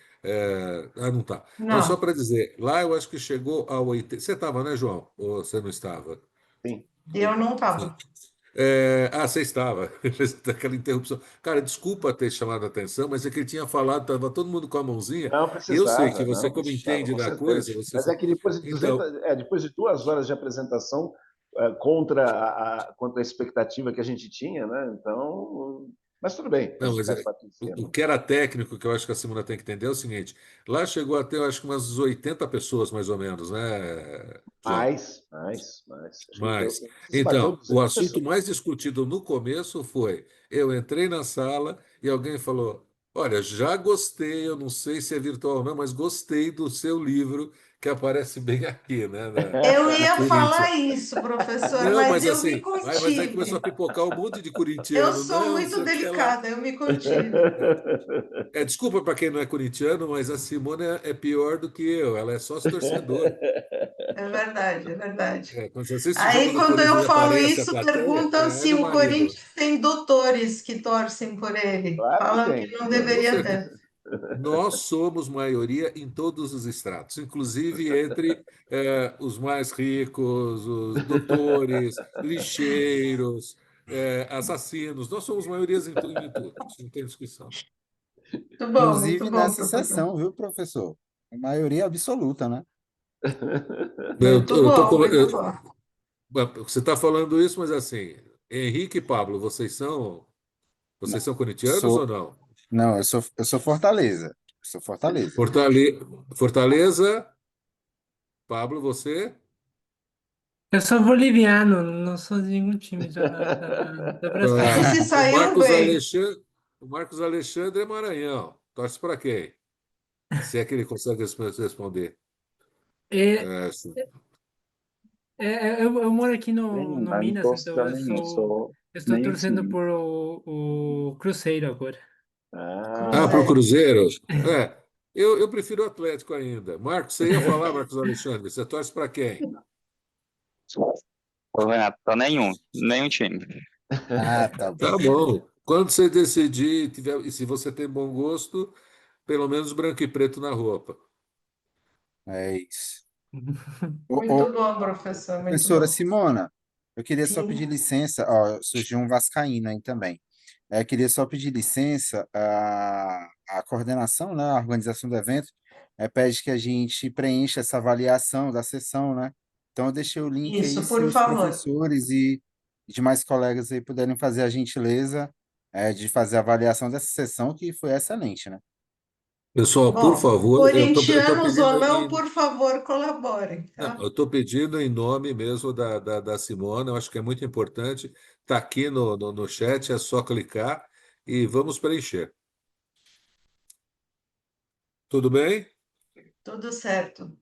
Não tá. Não, só Não, para dizer, lá eu acho que chegou ao 80. Você estava, né, João? Ou você não estava? Sim, eu sim. não estava. Você estava. Aquela interrupção. Cara, desculpa ter chamado a atenção, mas é que ele tinha falado, estava todo mundo com a mãozinha. Eu sei que você, Não como precisava, entende com da certeza. coisa, você Mas é falou. que depois de Então, depois de 2 horas de apresentação, contra a expectativa que a gente tinha, né? Então, mas tudo bem, não, mas faz parte do o esquema. que era técnico, que eu acho que a Simona tem que entender, é o seguinte: lá chegou até, eu acho que umas 80 pessoas, mais ou menos, né, João? Mais. Acho que Mas, se bateu então, o 200 assunto pessoas. mais discutido no começo foi: eu entrei na sala e alguém falou: Olha, já gostei, eu não sei se é virtual ou não, mas gostei do seu livro que aparece bem aqui, né, Eu de ia Corinthians. falar isso, professor, Não, mas mas eu me assim, mas aí começou a contive. pipocar um monte de Eu corintiano. sou Não, não muito sei o que lá. delicada, eu me contive. Desculpa para quem não é corintiano, mas a Simone é pior do que eu. Ela é sócio torcedora. É verdade, é verdade. Quando você assiste o jogo Aí, do quando eu Corinthians e falo aparece a isso, plateia, perguntam é se meu o marido. Corinthians tem doutores que torcem por ele. Claro que Falam que tem, não Com deveria certeza. ter. Nós somos maioria em todos os estratos, inclusive entre os mais ricos, os doutores, lixeiros, assassinos. Nós somos maiorias em tudo. Isso não tem discussão. Inclusive Muito bom, nessa professor. sessão, viu, professor? A maioria absoluta, né? Eu tô, Muito bom. você está falando isso, mas assim, Henrique e Pablo, Não, vocês são corintianos ou sou, não? não, eu sou Fortaleza. Eu sou Fortaleza. Fortaleza, Pablo, você? Eu sou boliviano, não sou de nenhum time da E Brasil. se O saiu Marcos bem? Alexandre, o Marcos Alexandre é Maranhão. Torce para quem? Se é que ele consegue responder. É, É, sim. eu moro aqui no Não Minas, torço então para nenhum, sou eu estou nenhum torcendo time. por o Cruzeiro agora. Ah, Para o Cruzeiro. Cruzeiro. É, Eu prefiro o Atlético ainda. Marcos, você ia falar, Marcos Alexandre, você torce para quem? Ô, Renato, tô nenhum time. Ah, tá bom. Tá bom. Quando você decidir, e se você tem bom gosto, pelo menos branco e preto na roupa. É isso. Muito bom, professor, muito Professora bom. Simona, eu queria só Sim. pedir licença, ó, surgiu um vascaíno aí também. Queria só pedir licença, a coordenação, né, a organização do evento, pede que a gente preencha essa avaliação da sessão, né? Então eu deixei o link aí, Isso, se por os favor. professores e demais colegas aí puderem fazer a gentileza, de fazer a avaliação dessa sessão, que foi excelente, né? Pessoal, por Bom, favor, eu tô corintianos ou pedindo não, por favor, colaborem, não, tá? eu estou pedindo em nome mesmo da Simona, eu acho que é muito importante. Está aqui no chat, é só clicar e vamos preencher. Tudo bem? Tudo certo.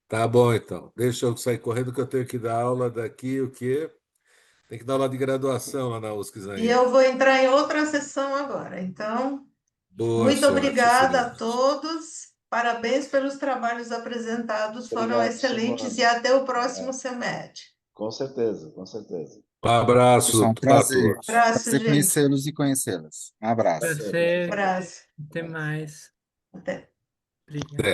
Tá bom, então. Deixa eu sair correndo que eu tenho que dar aula daqui, o quê? Tem que dar aula de graduação lá na USCS E ainda. eu vou entrar em outra sessão agora. Então, Boa muito sorte, obrigada a Simone. todos. Parabéns pelos trabalhos apresentados, foram Obrigado, excelentes e Simone. até o próximo semestre. Com certeza, com certeza. Um abraço Pessoal, um a prazer. todos. Abraço, Prazer gente. conhecê-los e conhecê-las. Um abraço. Prazer. Abraço. Até mais. Até. Obrigado.